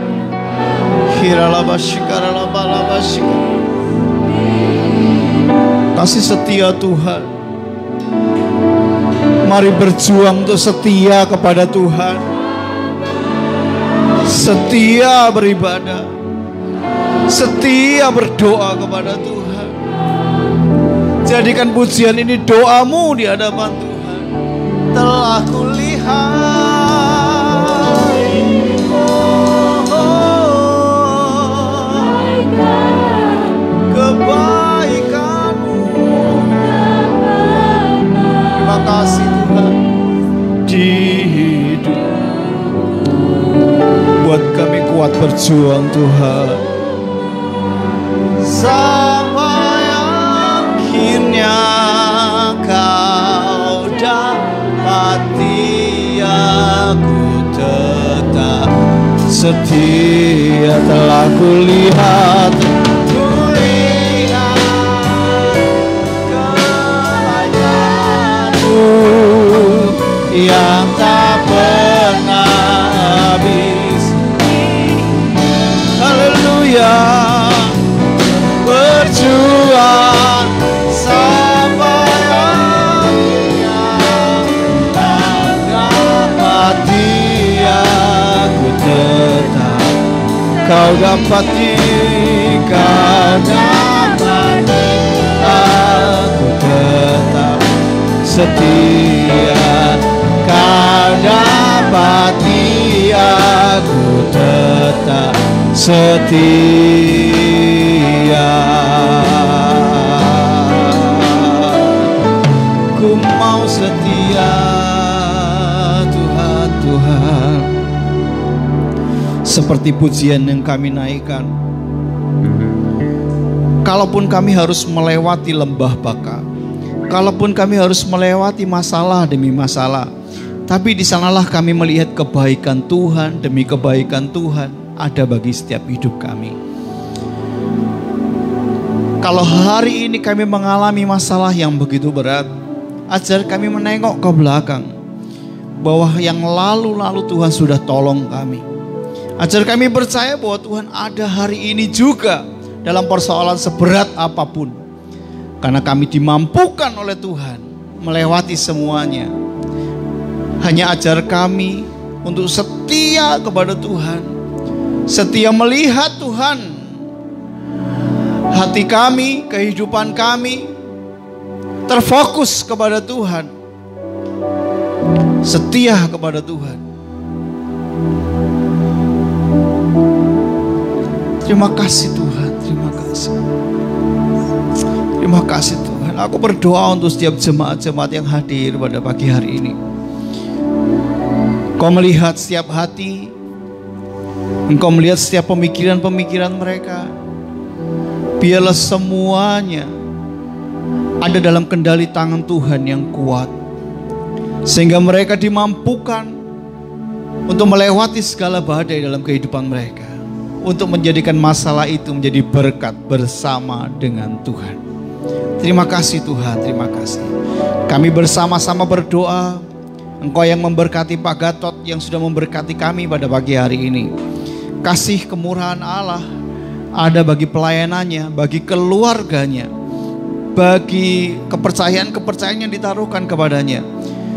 Kasih setia Tuhan. Mari berjuang untuk setia kepada Tuhan. Setia beribadah. Setia berdoa kepada Tuhan. Jadikan pujian ini doamu di hadapan Tuhan. Telah kulihat kebaikan-Mu. Terima kasih Tuhan di hidup. Buat kami kuat berjuang Tuhan sampai akhirnya kau dapati aku tetap setia. Telah kulihat kebaikan-Mu yang tak pernah habis. Haleluya. Berjuang sampai akhirnya kau dapati aku tetap. Kau dapati aku tetap setia. Kau dapati aku tetap setia. Ku mau setia Tuhan, Tuhan. Seperti pujian yang kami naikkan. Kalaupun kami harus melewati lembah baka, kalaupun kami harus melewati masalah demi masalah, tapi di sanalah kami melihat kebaikan Tuhan demi kebaikan Tuhan ada bagi setiap hidup kami. Kalau hari ini kami mengalami masalah yang begitu berat, ajar kami menengok ke belakang bahwa yang lalu-lalu Tuhan sudah tolong kami. Ajar kami percaya bahwa Tuhan ada hari ini juga dalam persoalan seberat apapun. Karena kami dimampukan oleh Tuhan melewati semuanya. Hanya ajar kami untuk setia kepada Tuhan. Setia melihat Tuhan. Hati kami, kehidupan kami terfokus kepada Tuhan. Setia kepada Tuhan. Terima kasih Tuhan, terima kasih. Terima kasih Tuhan. Aku berdoa untuk setiap jemaat-jemaat yang hadir pada pagi hari ini. Kau melihat setiap hati. Engkau melihat setiap pemikiran-pemikiran mereka. Biarlah semuanya ada dalam kendali tangan Tuhan yang kuat. Sehingga mereka dimampukan untuk melewati segala badai dalam kehidupan mereka. Untuk menjadikan masalah itu menjadi berkat bersama dengan Tuhan. Terima kasih Tuhan, terima kasih. Kami bersama-sama berdoa. Engkau yang memberkati Pak Gatot yang sudah memberkati kami pada pagi hari ini. Kasih kemurahan Allah ada bagi pelayanannya, bagi keluarganya, bagi kepercayaan-kepercayaan yang ditaruhkan kepadanya.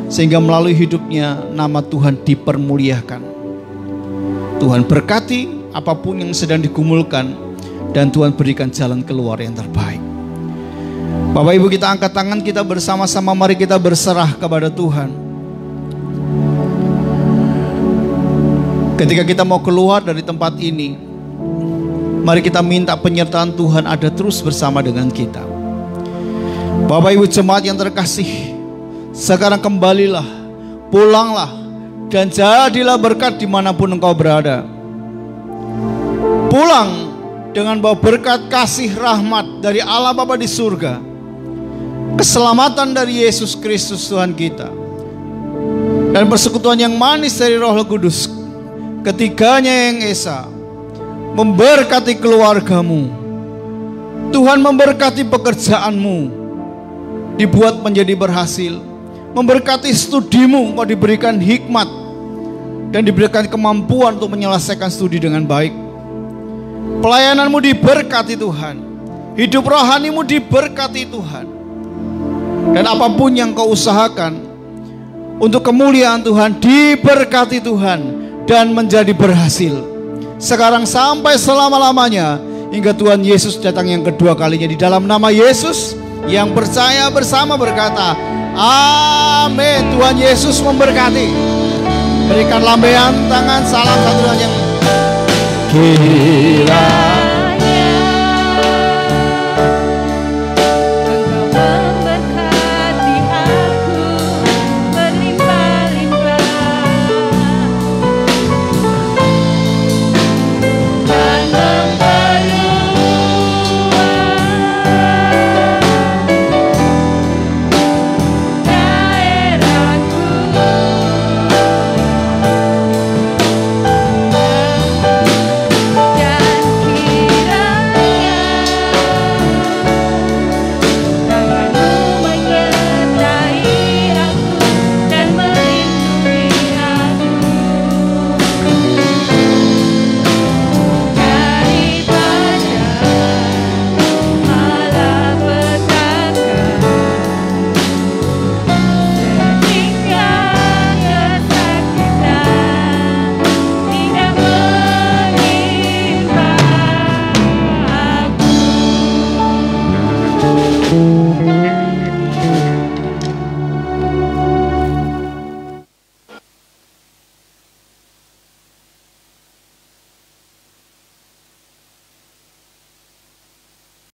Sehingga melalui hidupnya nama Tuhan dipermuliakan. Tuhan berkati apapun yang sedang digumulkan dan Tuhan berikan jalan keluar yang terbaik. Bapak Ibu, kita angkat tangan kita bersama-sama, mari kita berserah kepada Tuhan. Ketika kita mau keluar dari tempat ini, mari kita minta penyertaan Tuhan ada terus bersama dengan kita. Bapak Ibu jemaat yang terkasih, sekarang kembalilah, pulanglah, dan jadilah berkat dimanapun engkau berada. Pulang dengan bawa berkat kasih rahmat dari Allah Bapa di surga, keselamatan dari Yesus Kristus Tuhan kita, dan persekutuan yang manis dari Roh Kudus, ketiganya yang esa, memberkati keluargamu. Tuhan memberkati pekerjaanmu, dibuat menjadi berhasil. Memberkati studimu, engkau diberikan hikmat dan diberikan kemampuan untuk menyelesaikan studi dengan baik. Pelayananmu diberkati Tuhan, hidup rohanimu diberkati Tuhan. Dan apapun yang kau usahakan untuk kemuliaan Tuhan diberkati Tuhan dan menjadi berhasil. Sekarang sampai selama-lamanya hingga Tuhan Yesus datang yang kedua kalinya. Di dalam nama Yesus, yang percaya bersama berkata, amin. Tuhan Yesus memberkati. Berikan lambaian tangan, salam satu dan yang kira.